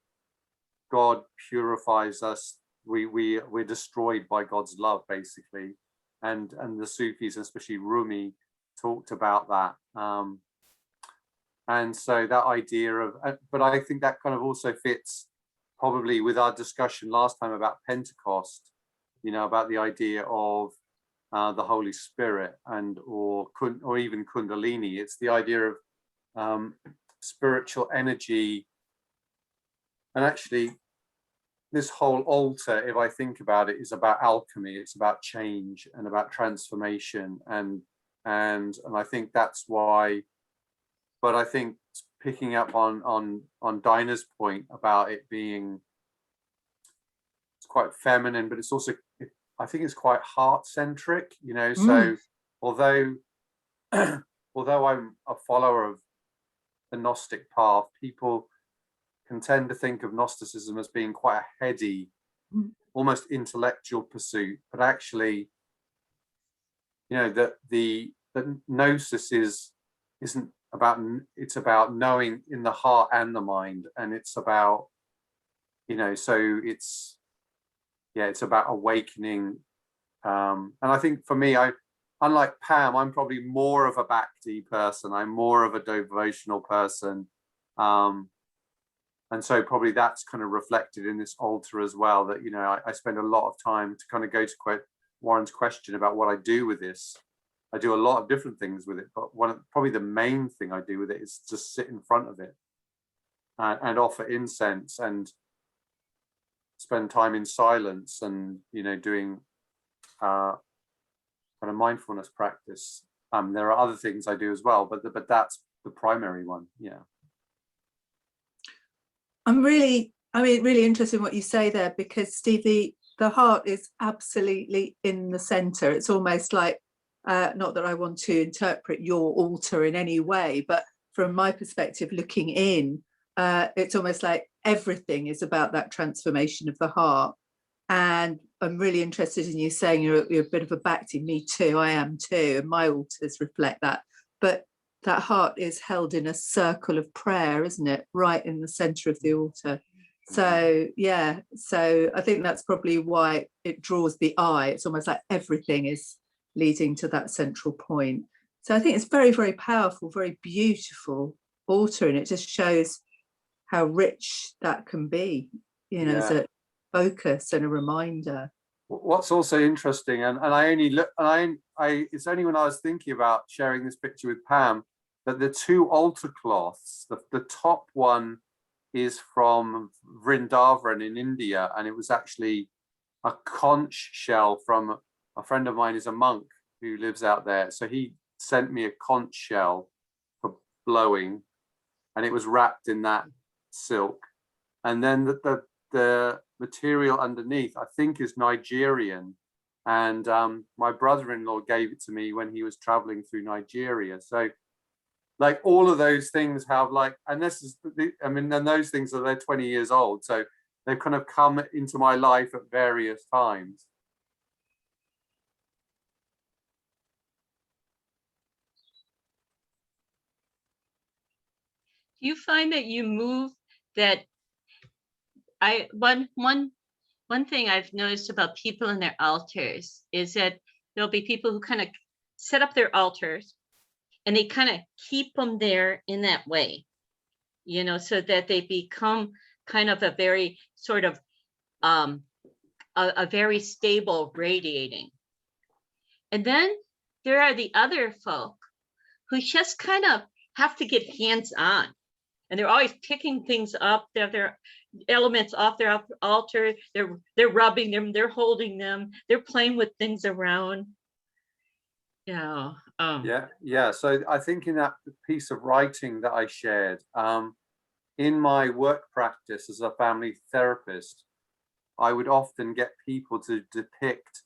God purifies us. We're destroyed by God's love, basically. And the Sufis, especially Rumi, talked about that. And so that idea of, but I think that kind of also fits probably with our discussion last time about Pentecost, you know, about the idea of the Holy Spirit or even Kundalini. It's the idea of spiritual energy. And actually, this whole altar, if I think about it, is about alchemy. It's about change and about transformation. And I think that's why. But I think picking up on Dinah's point about it being, it's quite feminine, but it's also, I think it's quite heart-centric, you know. So although I'm a follower of the Gnostic path, people can tend to think of Gnosticism as being quite a heady, almost intellectual pursuit. But actually, you know, that the gnosis isn't about, it's about knowing in the heart and the mind, and it's about, you know, so it's about awakening. And I think for me, unlike Pam, I'm probably more of a Bhakti person. I'm more of a devotional person. And so probably that's kind of reflected in this altar as well, that, you know, I spend a lot of time to kind of go to Warren's question about what I do with this. I do a lot of different things with it, but probably the main thing I do with it is just sit in front of it and offer incense and spend time in silence, and, you know, doing kind of mindfulness practice. There are other things I do as well, but that's the primary one. Yeah. really interested in what you say there, because Stevie, the heart is absolutely in the center. It's almost like, not that I want to interpret your altar in any way, but from my perspective, looking in, it's almost like everything is about that transformation of the heart. And I'm really interested in you saying you're a bit of a Bhakti. Me too, I am too, and my altars reflect that. But that heart is held in a circle of prayer, isn't it? Right in the center of the altar. So yeah, so I think that's probably why it draws the eye. It's almost like everything is leading to that central point. So I think it's very, very powerful, very beautiful altar, and it just shows how rich that can be, you know, as a focus and a reminder. What's also interesting, and I only look, and it's only when I was thinking about sharing this picture with Pam, that the two altar cloths, the top one is from Vrindavan in India, and it was actually a conch shell from a friend of mine, is a monk who lives out there. So he sent me a conch shell for blowing, and it was wrapped in that silk. And then the material underneath, I think, is Nigerian. And my brother-in-law gave it to me when he was traveling through Nigeria. So like all of those things have like, and this is, I mean, and those things they're 20 years old. So they've kind of come into my life at various times. Do you find that you move that one thing I've noticed about people in their altars is that there'll be people who kind of set up their altars and they kind of keep them there in that way, you know, so that they become kind of a very sort of a very stable radiating. And then there are the other folk who just kind of have to get hands on, and they're always picking things up, their elements off their altar, they're rubbing them, they're holding them, they're playing with things around. Yeah. So I think in that piece of writing that I shared, in my work practice as a family therapist, I would often get people to depict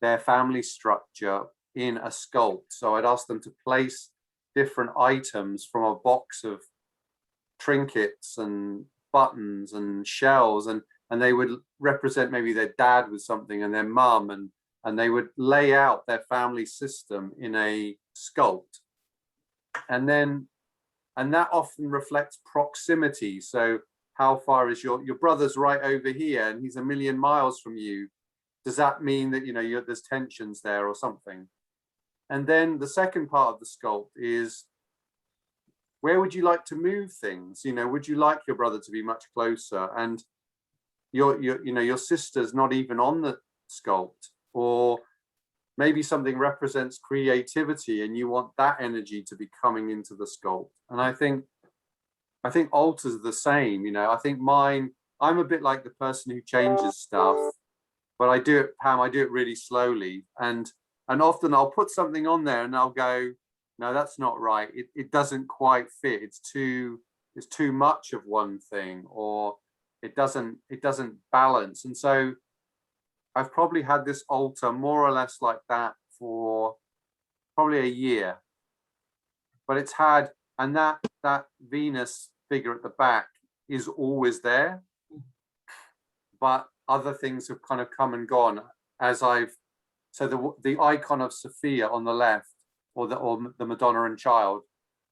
their family structure in a sculpt. So I'd ask them to place different items from a box of trinkets and buttons and shells, and they would represent maybe their dad with something and their mum, and they would lay out their family system in a sculpt. And that often reflects proximity. So how far is your brother's right over here and he's a million miles from you? Does that mean that, you know, there's tensions there or something? And then the second part of the sculpt is, where would you like to move things? You know, would you like your brother to be much closer? And your sister's not even on the sculpt, or maybe something represents creativity and you want that energy to be coming into the sculpt. And I think altars are the same. You know, I think I'm a bit like the person who changes stuff, but I do it, Pam, I do it really slowly. And often I'll put something on there and I'll go, no, that's not right. It doesn't quite fit. It's too much of one thing, or it doesn't balance. And so I've probably had this altar more or less like that for probably a year, but it's had, and that Venus figure at the back is always there, but other things have kind of come and gone as so the icon of Sophia on the left, or the Madonna and Child,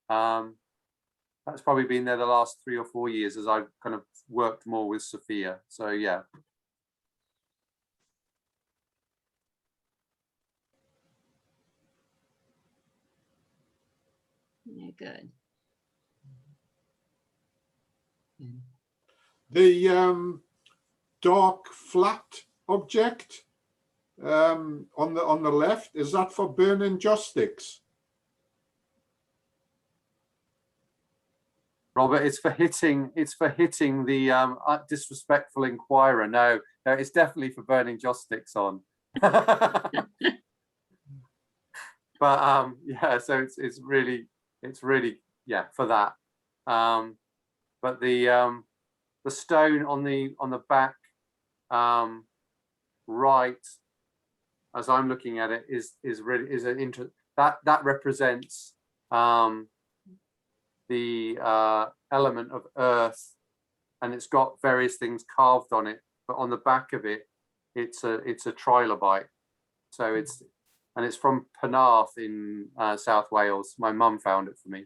that's probably been there the last 3 or 4 years as I've kind of worked more with Sophia. So yeah. Yeah, good. The dark flat object on the left, is that for burning joss sticks? Robert, it's for hitting the disrespectful inquirer. No, it's definitely for burning joss sticks on. But yeah, so it's really yeah for that. But the stone on the back right, as I'm looking at it, is an interest that represents the element of earth, and it's got various things carved on it. But on the back of it, it's a trilobite. So it's from Penarth in South Wales. My mum found it for me.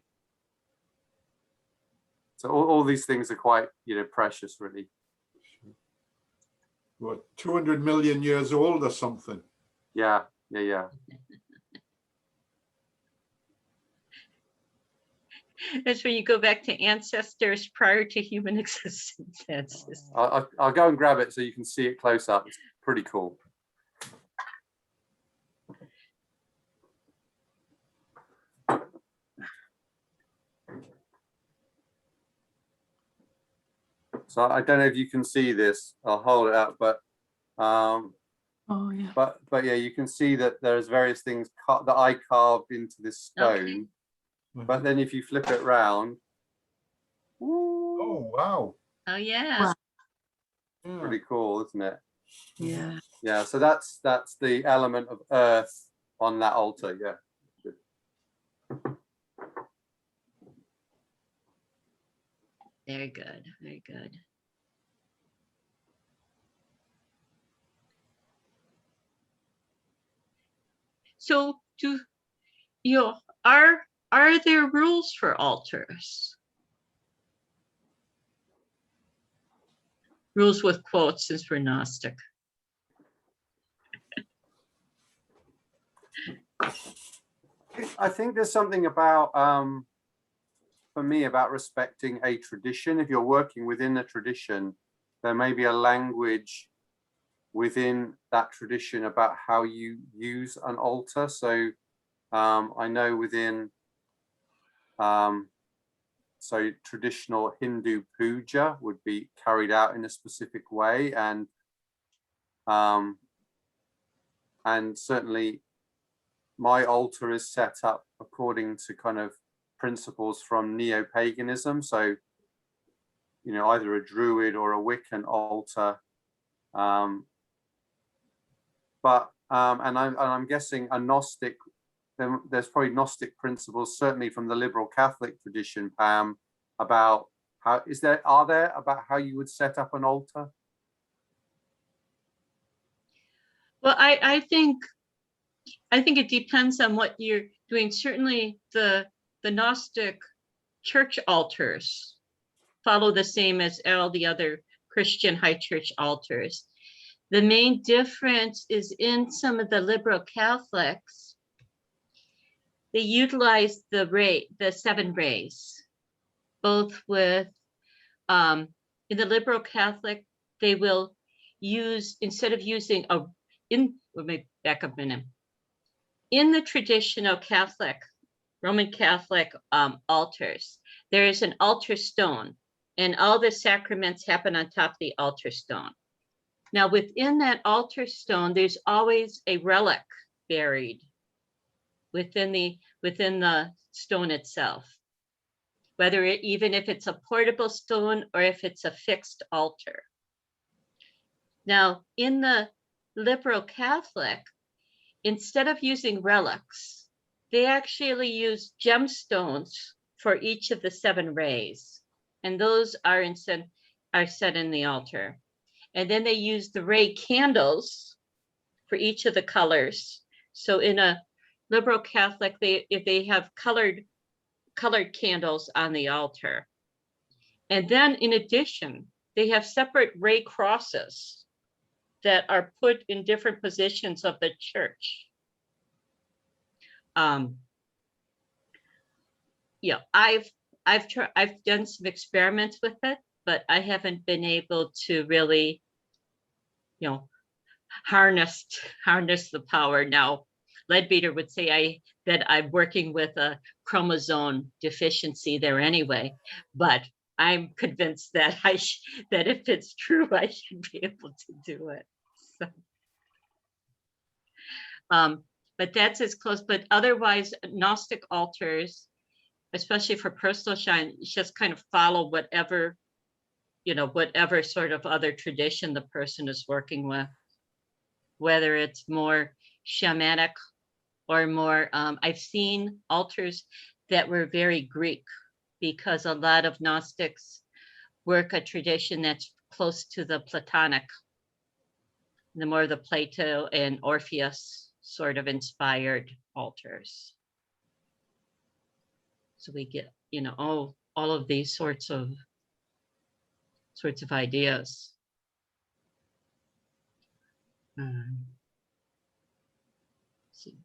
So all these things are quite precious, really. What, 200 million years old or something? Yeah. That's when you go back to ancestors prior to human existence. I'll go and grab it so you can see it close up. It's pretty cool. So I don't know if you can see this. I'll hold it up, but Oh yeah. but yeah, you can see that there's various things that I carved into this stone. Okay. But then if you flip it round, Oh wow. Oh yeah. Wow. Yeah. pretty cool, isn't it? Yeah. Yeah, so that's the element of earth on that altar. Yeah. Very good. Very good. So are there rules for altars? Rules with quotes, since we're Gnostic. I think there's something about for me about respecting a tradition. If you're working within a tradition, there may be a language within that tradition about how you use an altar. So I know within so traditional Hindu puja would be carried out in a specific way, and certainly my altar is set up according to kind of principles from neo-paganism. So, either a Druid or a Wiccan altar. And I'm guessing a Gnostic, there's probably Gnostic principles, certainly from the liberal Catholic tradition, Pam, about how are there about how you would set up an altar? Well, I think it depends on what you're doing. Certainly the Gnostic church altars follow the same as all the other Christian high church altars. The main difference is in some of the liberal Catholics, they utilize the 7 rays, both with, in the liberal Catholic, they will use, instead of using let me back up a minute. In the traditional Catholic, Roman Catholic altars, there is an altar stone, and all the sacraments happen on top of the altar stone. Now, within that altar stone, there's always a relic buried within the stone itself, even if it's a portable stone or if it's a fixed altar. Now, in the liberal Catholic, instead of using relics, they actually use gemstones for each of the 7 rays, and those are set in the altar. And then they use the ray candles for each of the colors. So in a liberal Catholic, if they have colored candles on the altar. And then in addition, they have separate ray crosses that are put in different positions of the church. Yeah, I've done some experiments with it, but I haven't been able to really, harness the power. Now, Leadbeater would say that I'm working with a chromosome deficiency there anyway, but I'm convinced that that if it's true, I should be able to do it. So, but that's as close. But otherwise, Gnostic altars, especially for personal shine, just kind of follow whatever, you know, whatever sort of other tradition the person is working with, whether it's more shamanic or more, I've seen altars that were very Greek, because a lot of Gnostics work a tradition that's close to the Platonic, the more the Plato and Orpheus sort of inspired altars. So we get, you know, all of these sorts of ideas. See.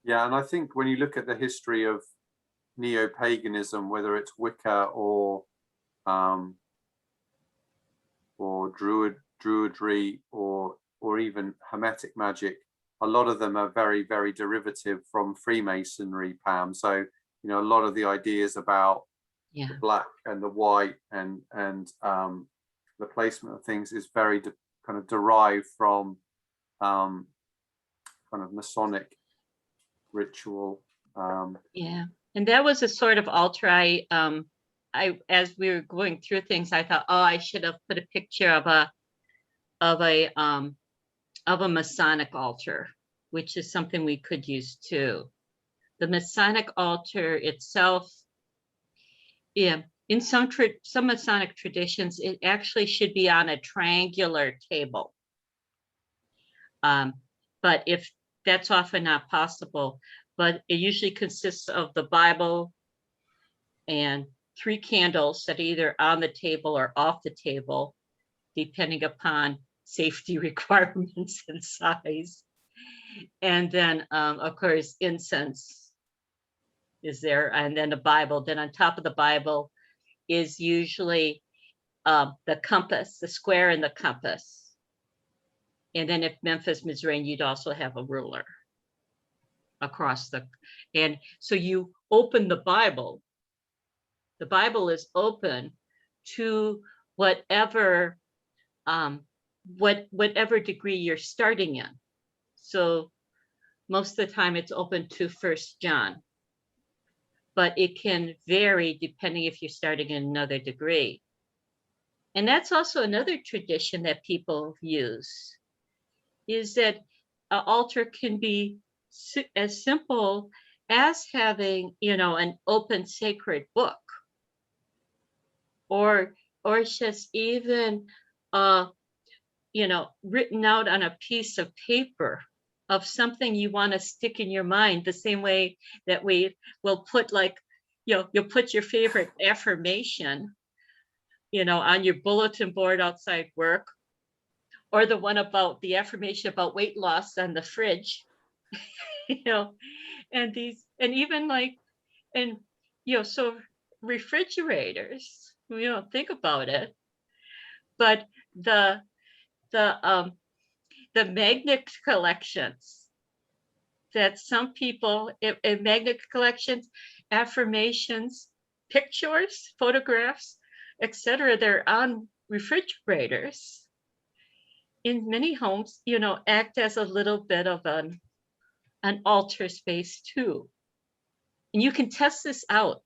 Yeah, and I think when you look at the history of neo-paganism, whether it's Wicca or Druidry or even Hermetic magic, a lot of them are very, very derivative from Freemasonry, Pam. So, you know, a lot of the ideas about the black and the white and the placement of things is very kind of derived from kind of Masonic ritual. Yeah, and that was a sort of altar I as we were going through things, I thought, oh, I should have put a picture of a Masonic altar, which is something we could use too. The Masonic altar itself, yeah, in some Masonic traditions, it actually should be on a triangular table. But if that's often not possible, but it usually consists of the Bible and 3 candles that are either on the table or off the table, depending upon safety requirements and size. And then, of course, incense is there, and then the Bible. Then on top of the Bible is usually the compass, the square and the compass. And then if Memphis, Mizraim, you'd also have a ruler across the, and so you open the Bible. The Bible is open to whatever whatever degree you're starting in. So most of the time it's open to 1 John, but it can vary depending if you're starting in another degree. And that's also another tradition that people use, is that an altar can be as simple as having, you know, an open sacred book, or just even you know, written out on a piece of paper of something you want to stick in your mind, the same way that we will put, like, you know, you'll put your favorite affirmation, you know, on your bulletin board outside work, or the one about the affirmation about weight loss on the fridge, you know, and these, and even like, and, you know, so refrigerators, you know, think about it, but the magnet collections that some people in magnet collections, affirmations, pictures, photographs, etc., they're on refrigerators in many homes, you know, act as a little bit of an altar space too. And you can test this out.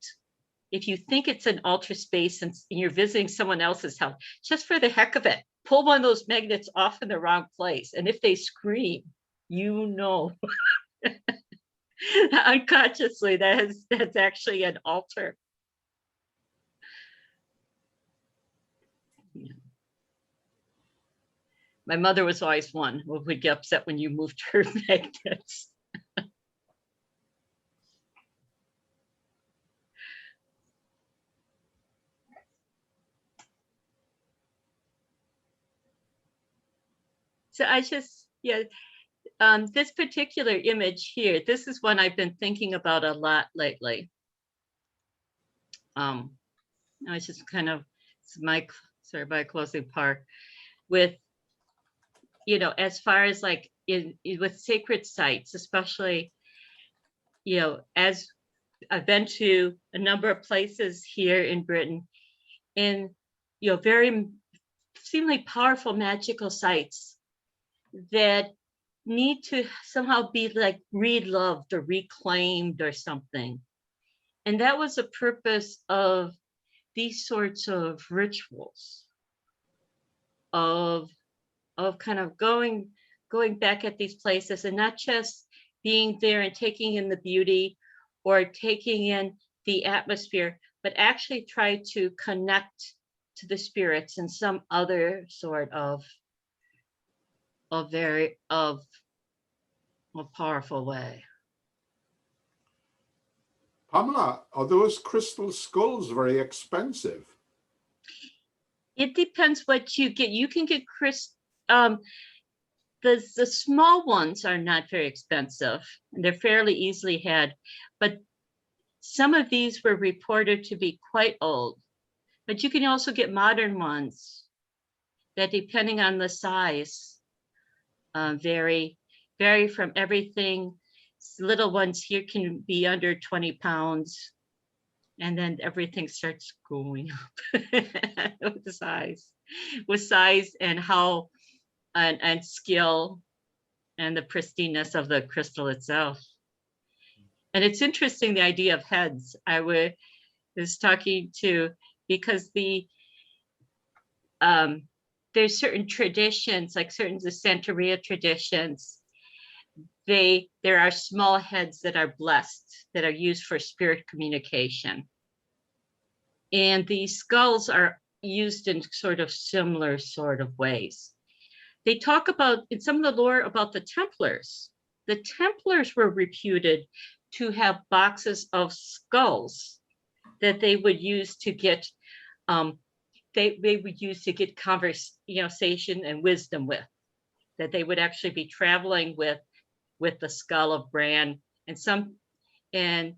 If you think it's an altar space and you're visiting someone else's house, just for the heck of it, pull one of those magnets off in the wrong place. And if they scream, you know, unconsciously, that's actually an altar. Yeah. My mother was always one who would get upset when you moved her magnets. So I just, yeah, this particular image here, this is one I've been thinking about a lot lately. I was just kind of, it's my closing part with, you know, as far as like with sacred sites, especially, you know, as I've been to a number of places here in Britain, and, you know, very seemingly powerful magical sites that need to somehow be like re-loved or reclaimed or something. And that was the purpose of these sorts of rituals, of kind of going back at these places, and not just being there and taking in the beauty or taking in the atmosphere, but actually try to connect to the spirits in some other sort of a powerful way. Pamela, are those crystal skulls very expensive? It depends what you get. You can get the small ones are not very expensive, and they're fairly easily had, but some of these were reported to be quite old. But you can also get modern ones that, depending on the size, vary from everything. Little ones here can be under 20 pounds, and then everything starts going up with the size and how and skill and the pristineness of the crystal itself. And it's interesting, the idea of heads. I was talking to, because there's certain traditions, like certain the Santeria traditions, there are small heads that are blessed, that are used for spirit communication. And these skulls are used in sort of similar sort of ways. They talk about, in some of the lore about the Templars. The Templars were reputed to have boxes of skulls that they would use to get, they would use to get conversation and wisdom with, that they would actually be traveling with the skull of Bran. And some of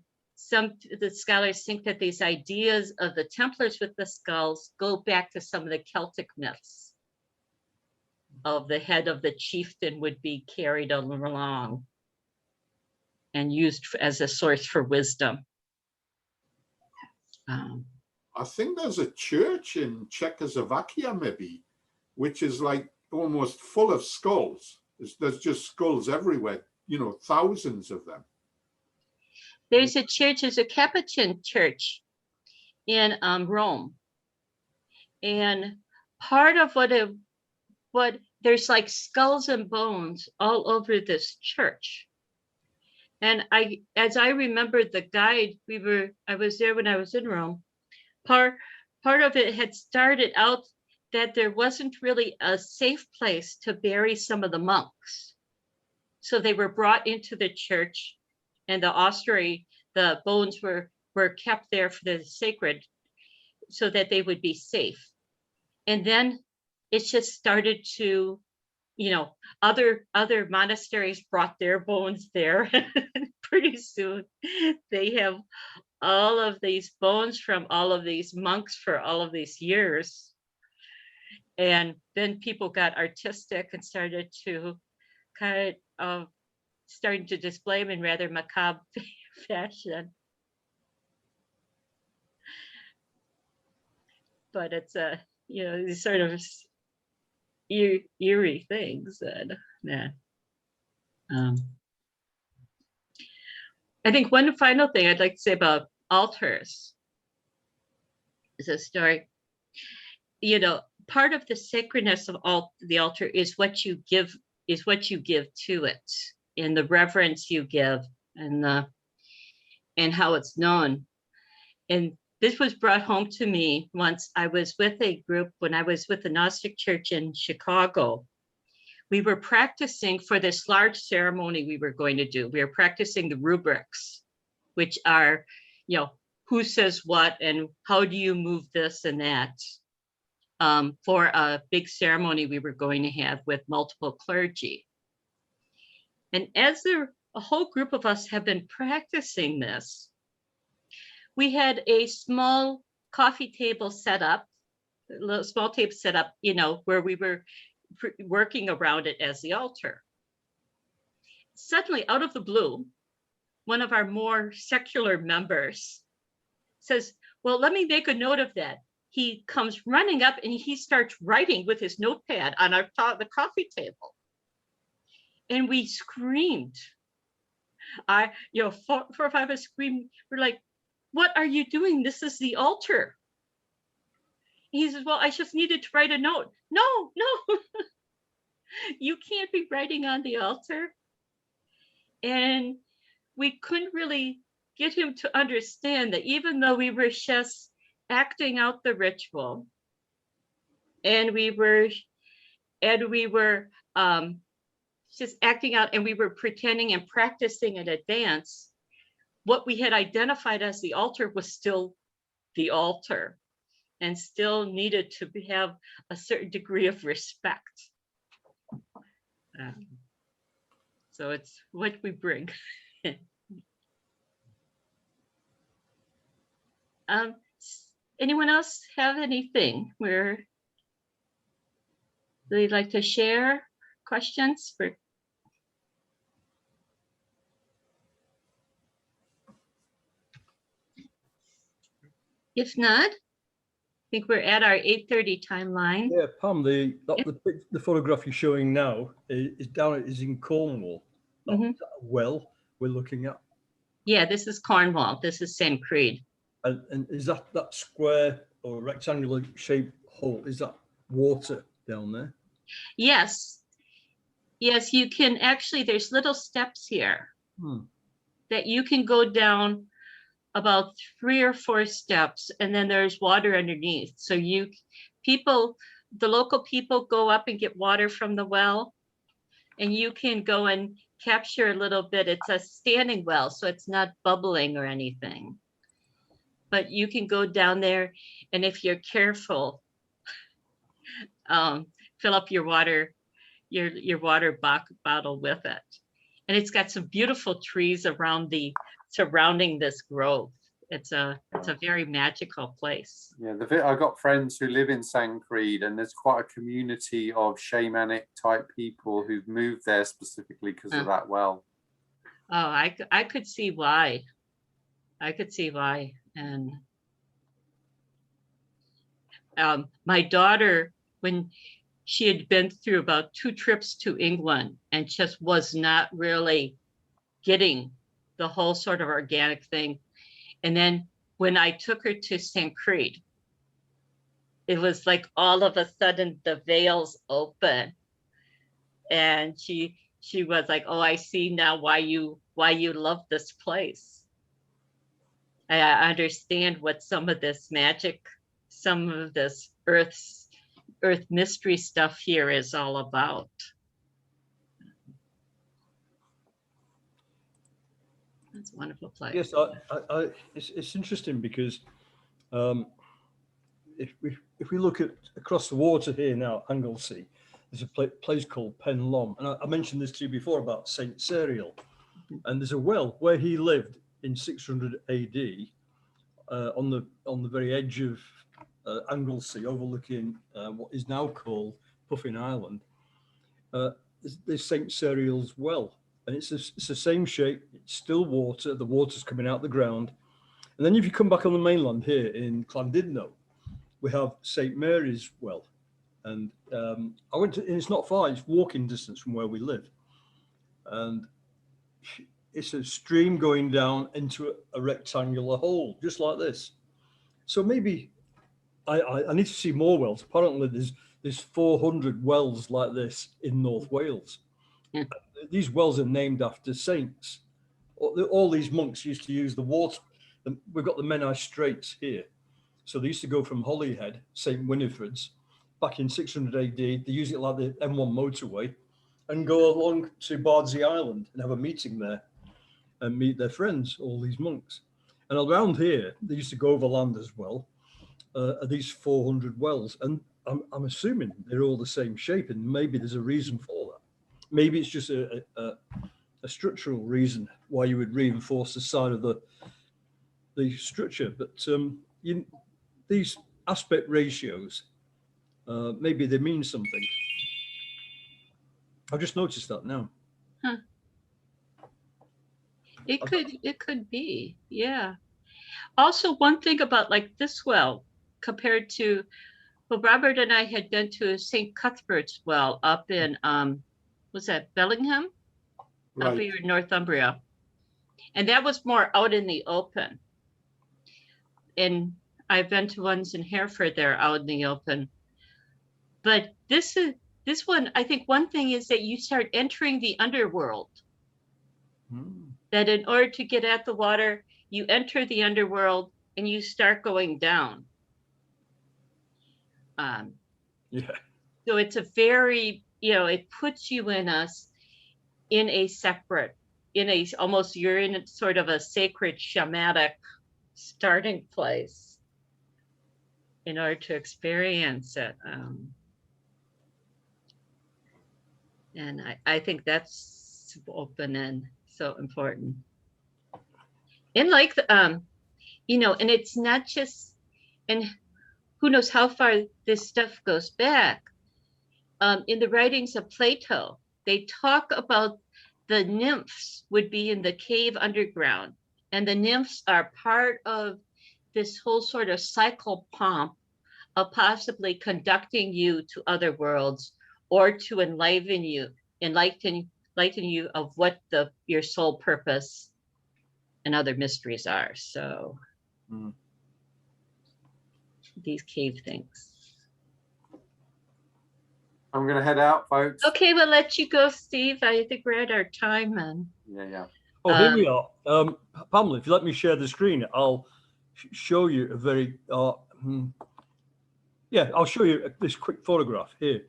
the scholars think that these ideas of the Templars with the skulls go back to some of the Celtic myths of the head of the chieftain would be carried along and used as a source for wisdom. I think there's a church in Czechoslovakia, maybe, which is like almost full of skulls. There's just skulls everywhere, thousands of them. There's a Capuchin church in Rome. And part of what there's like skulls and bones all over this church. And as I remembered the guide, I was there when I was in Rome. Part of it had started out that there wasn't really a safe place to bury some of the monks. So they were brought into the church, and the bones were kept there for the sacred, so that they would be safe. And then it just started to, other monasteries brought their bones there. Pretty soon they have all of these bones from all of these monks for all of these years. And then people got artistic and started to starting to display them in rather macabre fashion. But it's these sort of eerie things that I think one final thing I'd like to say about altars is a story. Part of the sacredness of the altar is what you give to it, in the reverence you give, and how it's known. And this was brought home to me once. I was with a group when I was with the Gnostic Church in Chicago. We were practicing for this large ceremony we were going to do. We were practicing the rubrics, which are, who says what and how do you move this and that, for a big ceremony we were going to have with multiple clergy. And as a whole group of us have been practicing this, we had a small coffee table set up, where we were working around it as the altar. Suddenly, out of the blue, one of our more secular members says, well, let me make a note of that. He comes running up and he starts writing with his notepad on the coffee table. and we screamed. Four or five of us screamed. We're like, what are you doing? This is the altar. He says, well, I just needed to write a note. No, you can't be writing on the altar. And we couldn't really get him to understand that even though we were just acting out the ritual, and we were just acting out, and we were pretending and practicing in advance, what we had identified as the altar was still the altar and still needed to have a certain degree of respect. So it's what we bring. Anyone else have anything where they'd like to share? Questions for? If not, I think we're at our 8:30 timeline. Yeah, Pam, the photograph you're showing now is in Cornwall. That well we're looking at. Yeah, this is Cornwall. This is St. Creed. And is that square or rectangular shaped hole? Is that water down there? Yes. Yes, you can actually, there's little steps here that you can go down about 3 or 4 steps, and then there's water underneath. So the local people go up and get water from the well, and you can go and capture a little bit. It's a standing well, so it's not bubbling or anything. But you can go down there, and if you're careful, fill up your water bottle with it. And it's got some beautiful trees surrounding this grove. It's a very magical place. Yeah, I've got friends who live in St. Creed, and there's quite a community of shamanic type people who've moved there specifically because of that well. Oh, I could see why. And my daughter, when she had been through about 2 trips to England and just was not really getting the whole sort of organic thing. And then when I took her to St. Creed, it was like all of a sudden the veils open, and she was like, oh, I see now why you love this place. I understand what some of this magic, some of this earth mystery stuff here is all about. That's a wonderful place. Yes, it's interesting because if we look at across the water here now, Anglesey, there's a place called Penlon, and I mentioned this to you before about Saint Cyril, and there's a well where he lived in 600 AD on the very edge of Anglesey, overlooking what is now called Puffin Island. There's St. Cyril's well, and it's the same shape. It's still water. The water's coming out the ground. And then if you come back on the mainland here in Llandudno, we have St. Mary's well. And I went to, and it's not far, it's walking distance from where we live. And it's a stream going down into a rectangular hole, just like this. So maybe I need to see more wells. Apparently there's 400 wells like this in North Wales. Yeah. These wells are named after saints. All these monks used to use the water. We've got the Menai Straits here. So they used to go from Holyhead, St. Winifred's, back in 600 AD. They use it like the M1 motorway and go along to Bardsey Island and have a meeting there and meet their friends, all these monks. And around here, they used to go overland as well. These 400 wells, and I'm assuming they're all the same shape, and maybe there's a reason for that. Maybe it's just a structural reason why you would reinforce the side of the structure. But these aspect ratios, maybe they mean something. I've just noticed that now. Huh. It could be, yeah. Also, one thing about like this well compared to, well, Robert and I had been to St. Cuthbert's well up in, was that Bellingham? up Right. here in Northumbria. And that was more out in the open. And I've been to ones in Hereford that are out in the open. But this one, I think one thing is that you start entering the underworld. That in order to get at the water, you enter the underworld and you start going down. Yeah. So it's a very, it puts you in a separate, almost you're in sort of a sacred shamanic starting place in order to experience it. And I think that's open and so important. And like, and it's not just, and who knows how far this stuff goes back. In the writings of Plato, they talk about the nymphs would be in the cave underground. And the nymphs are part of this whole sort of cycle pomp of possibly conducting you to other worlds or to enlighten you of what your soul purpose and other mysteries are. So these cave things. I'm going to head out, folks. Okay, we'll let you go, Steve. I think we're at our time, man. Yeah. Oh, here we are. Pamela, if you let me share the screen, I'll show you a very, I'll show you this quick photograph here.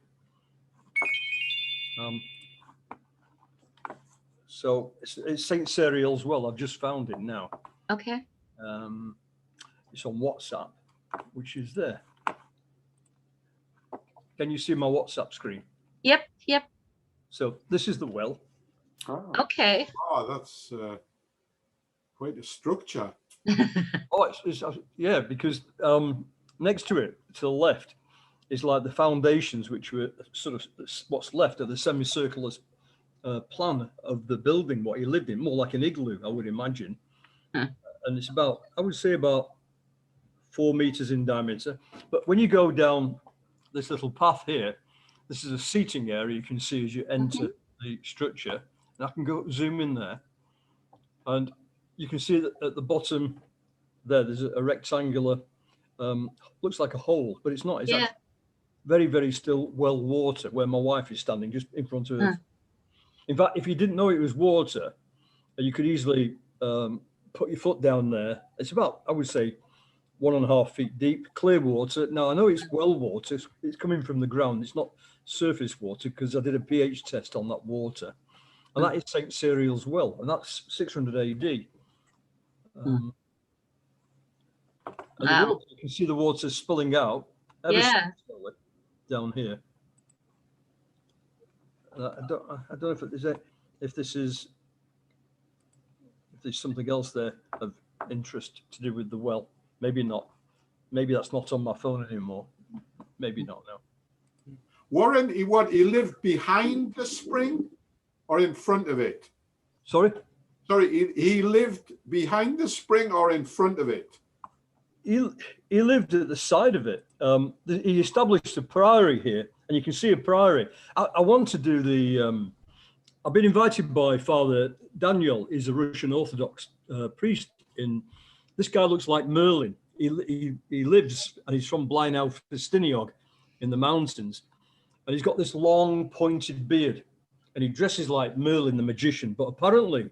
So it's St. Cyril's well. I've just found it now. Okay. It's on WhatsApp, which is there. Can you see my WhatsApp screen? Yep. So this is the well. Oh. Okay. Oh, that's quite a structure. Oh, yeah, because next to it, to the left, is like the foundations, which were sort of what's left of the semicircular plan of the building, what he lived in, more like an igloo, I would imagine. Huh. And it's about, I would say about 4 meters in diameter. But when you go down this little path here, this is a seating area you can see as you enter the structure. And I can go zoom in there. And you can see that at the bottom there's a rectangular, looks like a hole, but it's not. It's actually very, very still well water where my wife is standing just in front of her. In fact, if you didn't know it was water, you could easily put your foot down there. It's about, I would say, 1.5 feet deep, clear water. Now, I know it's well water. It's coming from the ground. It's not surface water because I did a pH test on that water. And that is St. Cyril's well, and that's 600 AD. And the water, you can see the water spilling out ever so slowly down here. I don't know if there's something else there of interest to do with the well. Maybe not. Maybe that's not on my phone anymore. Maybe not now. Warren, he lived behind the spring or in front of it? Sorry? Sorry, he lived behind the spring or in front of it? He lived at the side of it. He established a priory here, and you can see a priory. I want to do the. I've been invited by Father Daniel. He's a Russian Orthodox priest. This guy looks like Merlin. He lives, and he's from Blaenau-Festiniog in the mountains, and he's got this long pointed beard, and he dresses like Merlin the magician. But apparently,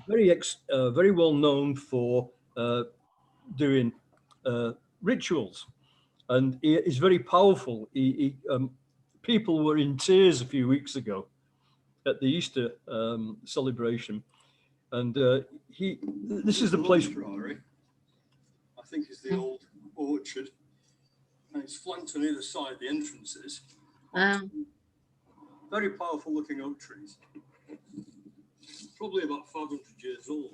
he's very well known for doing rituals, and he is very powerful. People were in tears a few weeks ago at the Easter celebration, and this is the place. Priory, I think, is the old orchard, and it's flanked on either side the entrances. Very powerful looking oak trees, probably about 500 years old.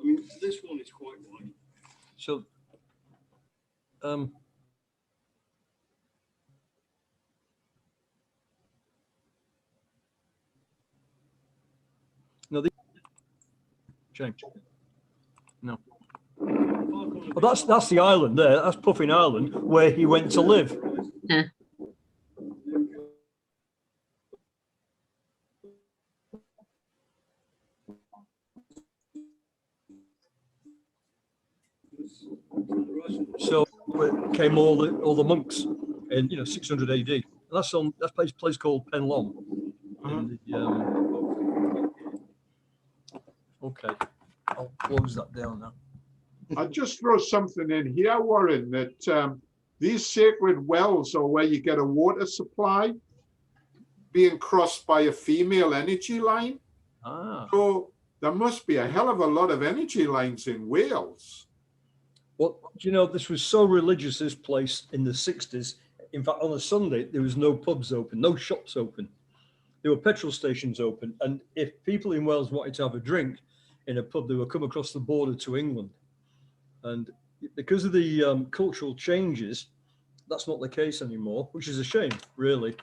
I mean, this one is quite wide. So, no, change. No. Well, that's the island there. That's Puffin Island where he went to live. So came all the monks in 600 AD. And that's on that place called Penlon. In the, okay, I'll close that down now. I'll just throw something in here, Warren, that these sacred wells are where you get a water supply being crossed by a female energy line. Ah. So there must be a hell of a lot of energy lines in Wales. Well, this was so religious, this place in the 60s. In fact, on a Sunday, there was no pubs open, no shops open. There were petrol stations open. And if people in Wales wanted to have a drink in a pub, they would come across the border to England. And because of the cultural changes, that's not the case anymore, which is a shame, really,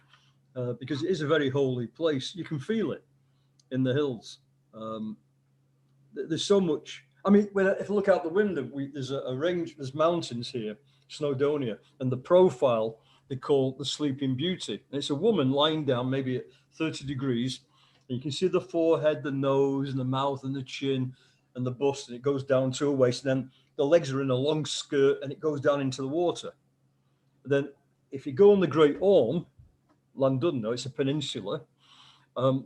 because it is a very holy place. You can feel it in the hills. There's so much. I mean, if you look out the window, there's a range, there's mountains here, Snowdonia, and the profile they call the Sleeping Beauty. And it's a woman lying down maybe at 30 degrees. And you can see the forehead, the nose, and the mouth, and the chin, and the bust, and it goes down to her waist. And then the legs are in a long skirt, and it goes down into the water. And then if you go on the Great Orme, Llandudno, it's a peninsula,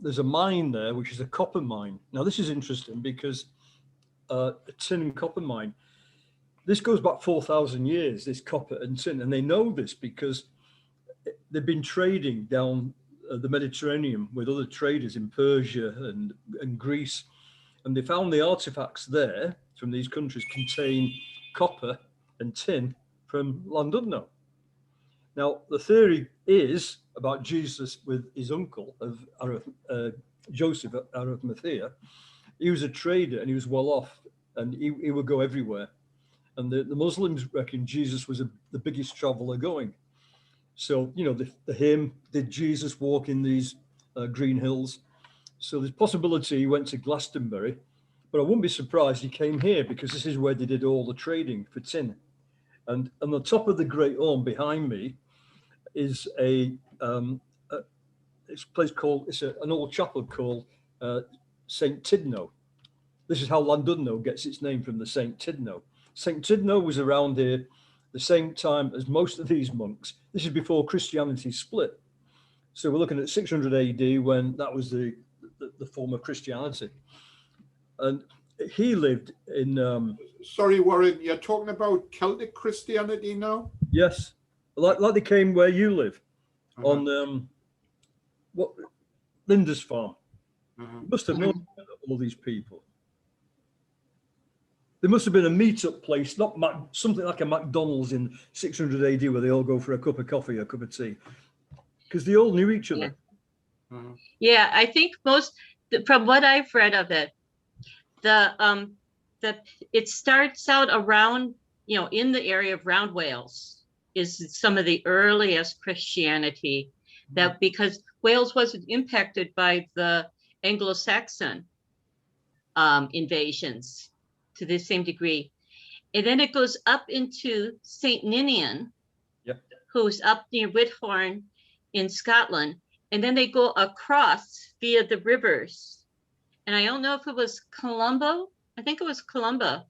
there's a mine there, which is a copper mine. Now, this is interesting because a tin and copper mine, this goes back 4,000 years, this copper and tin, and they know this because they've been trading down the Mediterranean with other traders in Persia and Greece, and they found the artifacts there from these countries contain copper and tin from Llandudno. Now, the theory is about Jesus with his uncle of Joseph of Arimathea. He was a trader and he was well off, and he would go everywhere. And the Muslims reckon Jesus was the biggest traveler going. So, the hymn, did Jesus walk in these green hills? So there's possibility he went to Glastonbury, but I wouldn't be surprised he came here because this is where they did all the trading for tin. And on the top of the Great Orme behind me is it's a place called, an old chapel called St. Tidno. This is how Llandudno gets its name, from the St. Tidno. St. Tidno was around here the same time as most of these monks. This is before Christianity split. So we're looking at 600 AD when that was the form of Christianity. And he lived in... Sorry, Warren, you're talking about Celtic Christianity now? Yes, like they came where you live, on Lindisfarne. You must have known all these people. There must have been a meetup place, something like a McDonald's in 600 AD where they all go for a cup of coffee, a cup of tea, because they all knew each other. Yeah, yeah, I think from what I've read of it, it starts out around, in the area of Round Wales is some of the earliest Christianity, that because Wales wasn't impacted by the Anglo-Saxon invasions to the same degree. And then it goes up into St. Ninian, who's up near Whithorn in Scotland. And then they go across via the rivers. And I don't know if it was Colombo. I think it was Colombo.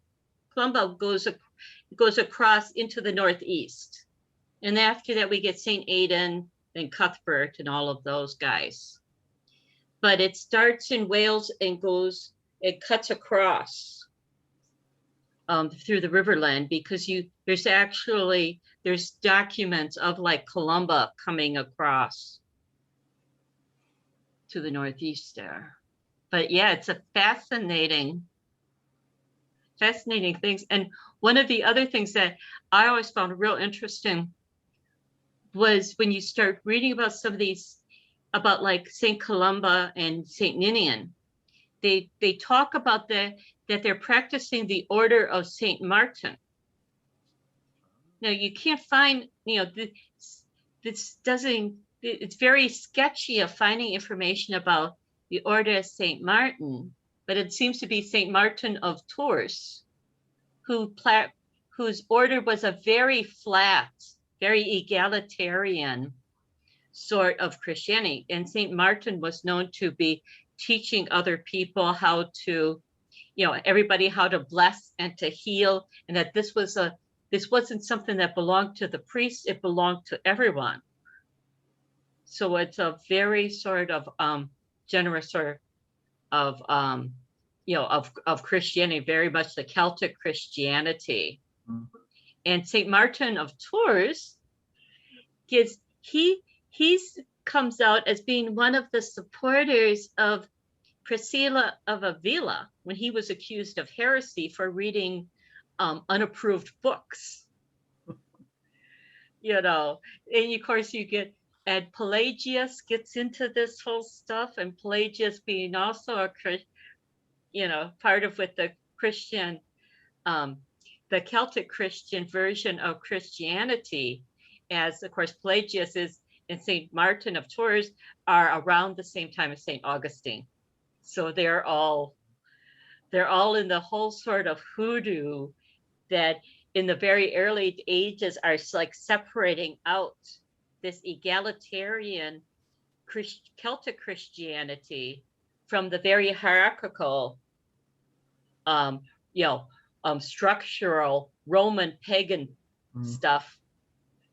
Colombo goes across into the northeast. And after that, we get St. Aidan and Cuthbert and all of those guys. But it starts in Wales and it cuts across through the Riverland, because there's documents of like Columba coming across to the northeast there. But yeah, it's a fascinating things. And one of the other things that I always found real interesting was when you start reading about some of these, about like St. Columba and St. Ninian, they talk about that they're practicing the order of St. Martin. Now you can't find, it's very sketchy of finding information about the order of St. Martin, but it seems to be St. Martin of Tours, whose order was a very flat, very egalitarian sort of Christianity. And St. Martin was known to be teaching other people how to, everybody how to bless and to heal, and that this was this wasn't something that belonged to the priests, it belonged to everyone. So it's a very sort of generous sort of of Christianity, very much the Celtic Christianity. And Saint Martin of Tours he's comes out as being one of the supporters of Priscilla of Avila when he was accused of heresy for reading unapproved books. And of course you get, and Pelagius gets into this whole stuff, and Pelagius being also a part of with the Christian, the Celtic Christian version of Christianity, as of course Pelagius is and Saint Martin of Tours are around the same time as Saint Augustine. So they're all in the whole sort of hoodoo that in the very early ages are like separating out this egalitarian Celtic Christianity from the very hierarchical, structural Roman pagan stuff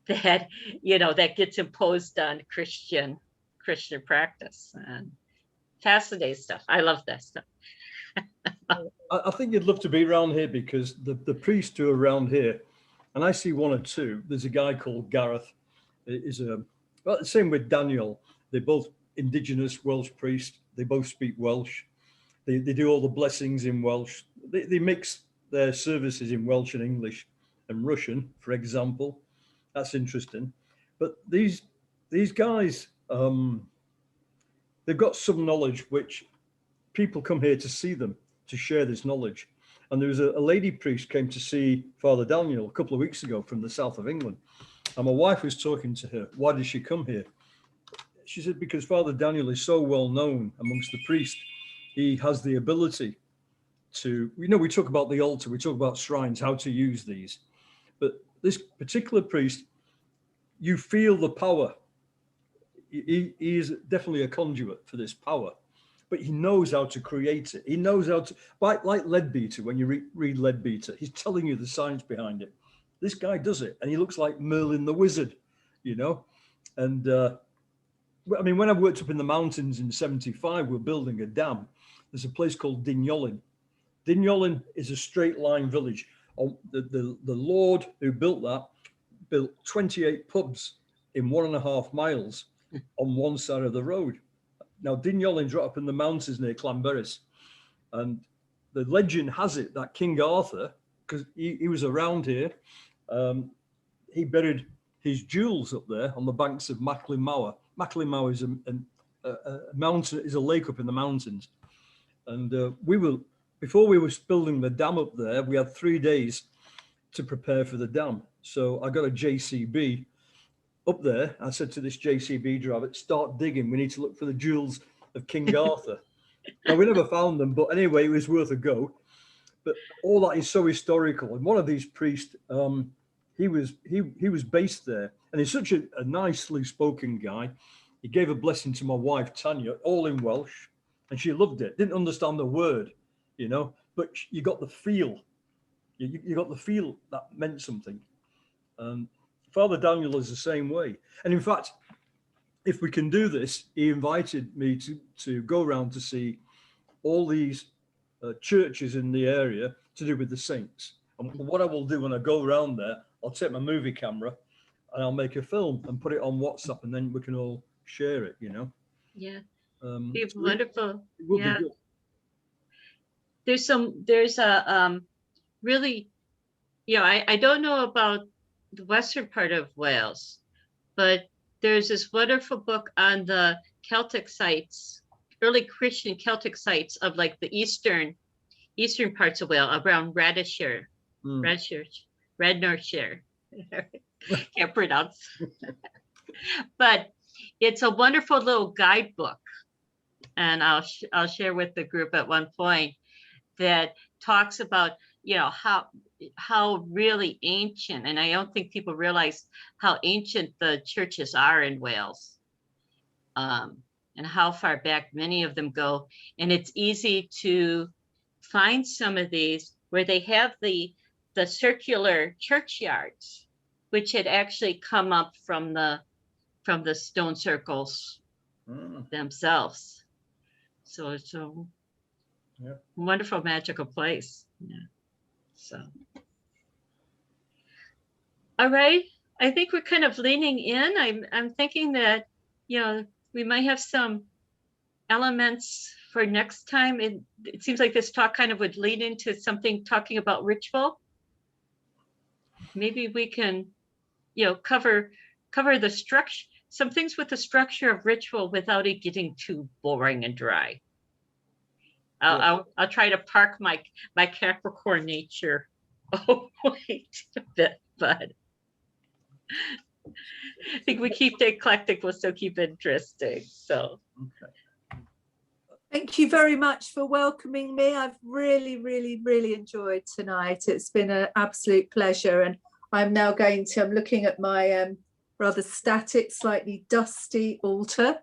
that that gets imposed on Christian practice. And fascinating stuff. I love that stuff. I think you'd love to be around here, because the priests who are around here, and I see one or two. There's a guy called Gareth. Well, same with Daniel. They're both indigenous Welsh priests. They both speak Welsh. They do all the blessings in Welsh. They mix their services in Welsh and English and Russian, for example. That's interesting. But these guys, they've got some knowledge which people come here to see them, to share this knowledge. And there was a lady priest came to see Father Daniel a couple of weeks ago from the south of England. And my wife was talking to her, why did she come here? She said, because Father Daniel is so well known amongst the priests. He has the ability to, we talk about the altar, we talk about shrines, how to use these. But this particular priest, you feel the power. He is definitely a conduit for this power, but he knows how to create it. He knows how to, like Leadbeater, when you read Leadbeater, he's telling you the science behind it. This guy does it, and he looks like Merlin the wizard, And I mean, when I worked up in the mountains in '75, we're building a dam. There's a place called Dignolin. Dignolin is a straight line village. The Lord who built that built 28 pubs in 1.5 miles on one side of the road. Now, Dignolin's right up in the mountains near Clanberis. And the legend has it that King Arthur, because he was around here, he buried his jewels up there on the banks of Macklin Mower. Macklin Mower is a mountain, is a lake up in the mountains. And before we were building the dam up there, we had 3 days to prepare for the dam. So I got a JCB up there. I said to this JCB driver, start digging. We need to look for the jewels of King Arthur. Now, we never found them, but anyway, it was worth a go. But all that is so historical. And one of these priests, he was based there, and he's such a nicely spoken guy. He gave a blessing to my wife, Tanya, all in Welsh, and she loved it. Didn't understand the word, but you got the feel. You got the feel that meant something. Father Daniel is the same way. And in fact, if we can do this, he invited me to go around to see all these churches in the area to do with the saints. And what I will do when I go around there, I'll take my movie camera and I'll make a film and put it on WhatsApp, and then we can all share it, Yeah. Be wonderful. It will be good. There's a really, I don't know about the western part of Wales, but there's this wonderful book on the Celtic sites, early Christian Celtic sites of like the eastern parts of Wales, around Radnorshire. Can't pronounce. But it's a wonderful little guidebook, and I'll share with the group at one point, that talks about how really ancient, and I don't think people realize how ancient the churches are in Wales, and how far back many of them go. And it's easy to find some of these where they have the the circular churchyards, which had actually come up from the stone circles themselves. So it's a wonderful, magical place. Yeah. So, all right. I think we're kind of leaning in. I'm thinking that, you know, we might have some elements for next time. It seems like this talk kind of would lead into something talking about ritual. Maybe we can, you know, cover the structure, some things with the structure of ritual without it getting too boring and dry. I'll try to park my Capricorn nature. Oh, wait a bit, but I think we keep the eclectic, we'll still keep it interesting. So. Okay. Thank you very much for welcoming me. I've really, really, really enjoyed tonight. It's been an absolute pleasure. And I'm now I'm looking at my rather static, slightly dusty altar.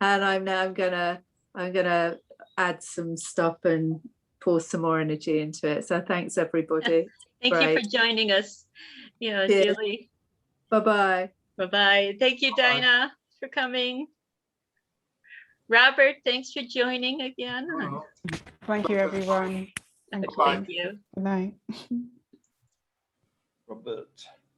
And I'm gonna add some stuff and pour some more energy into it. So thanks everybody. Thank you for joining us. Yeah, Julie. Bye-bye. Bye-bye. Thank you, Dinah, for coming. Robert, thanks for joining again. Thank you, everyone. Thank you. Good night. Robert.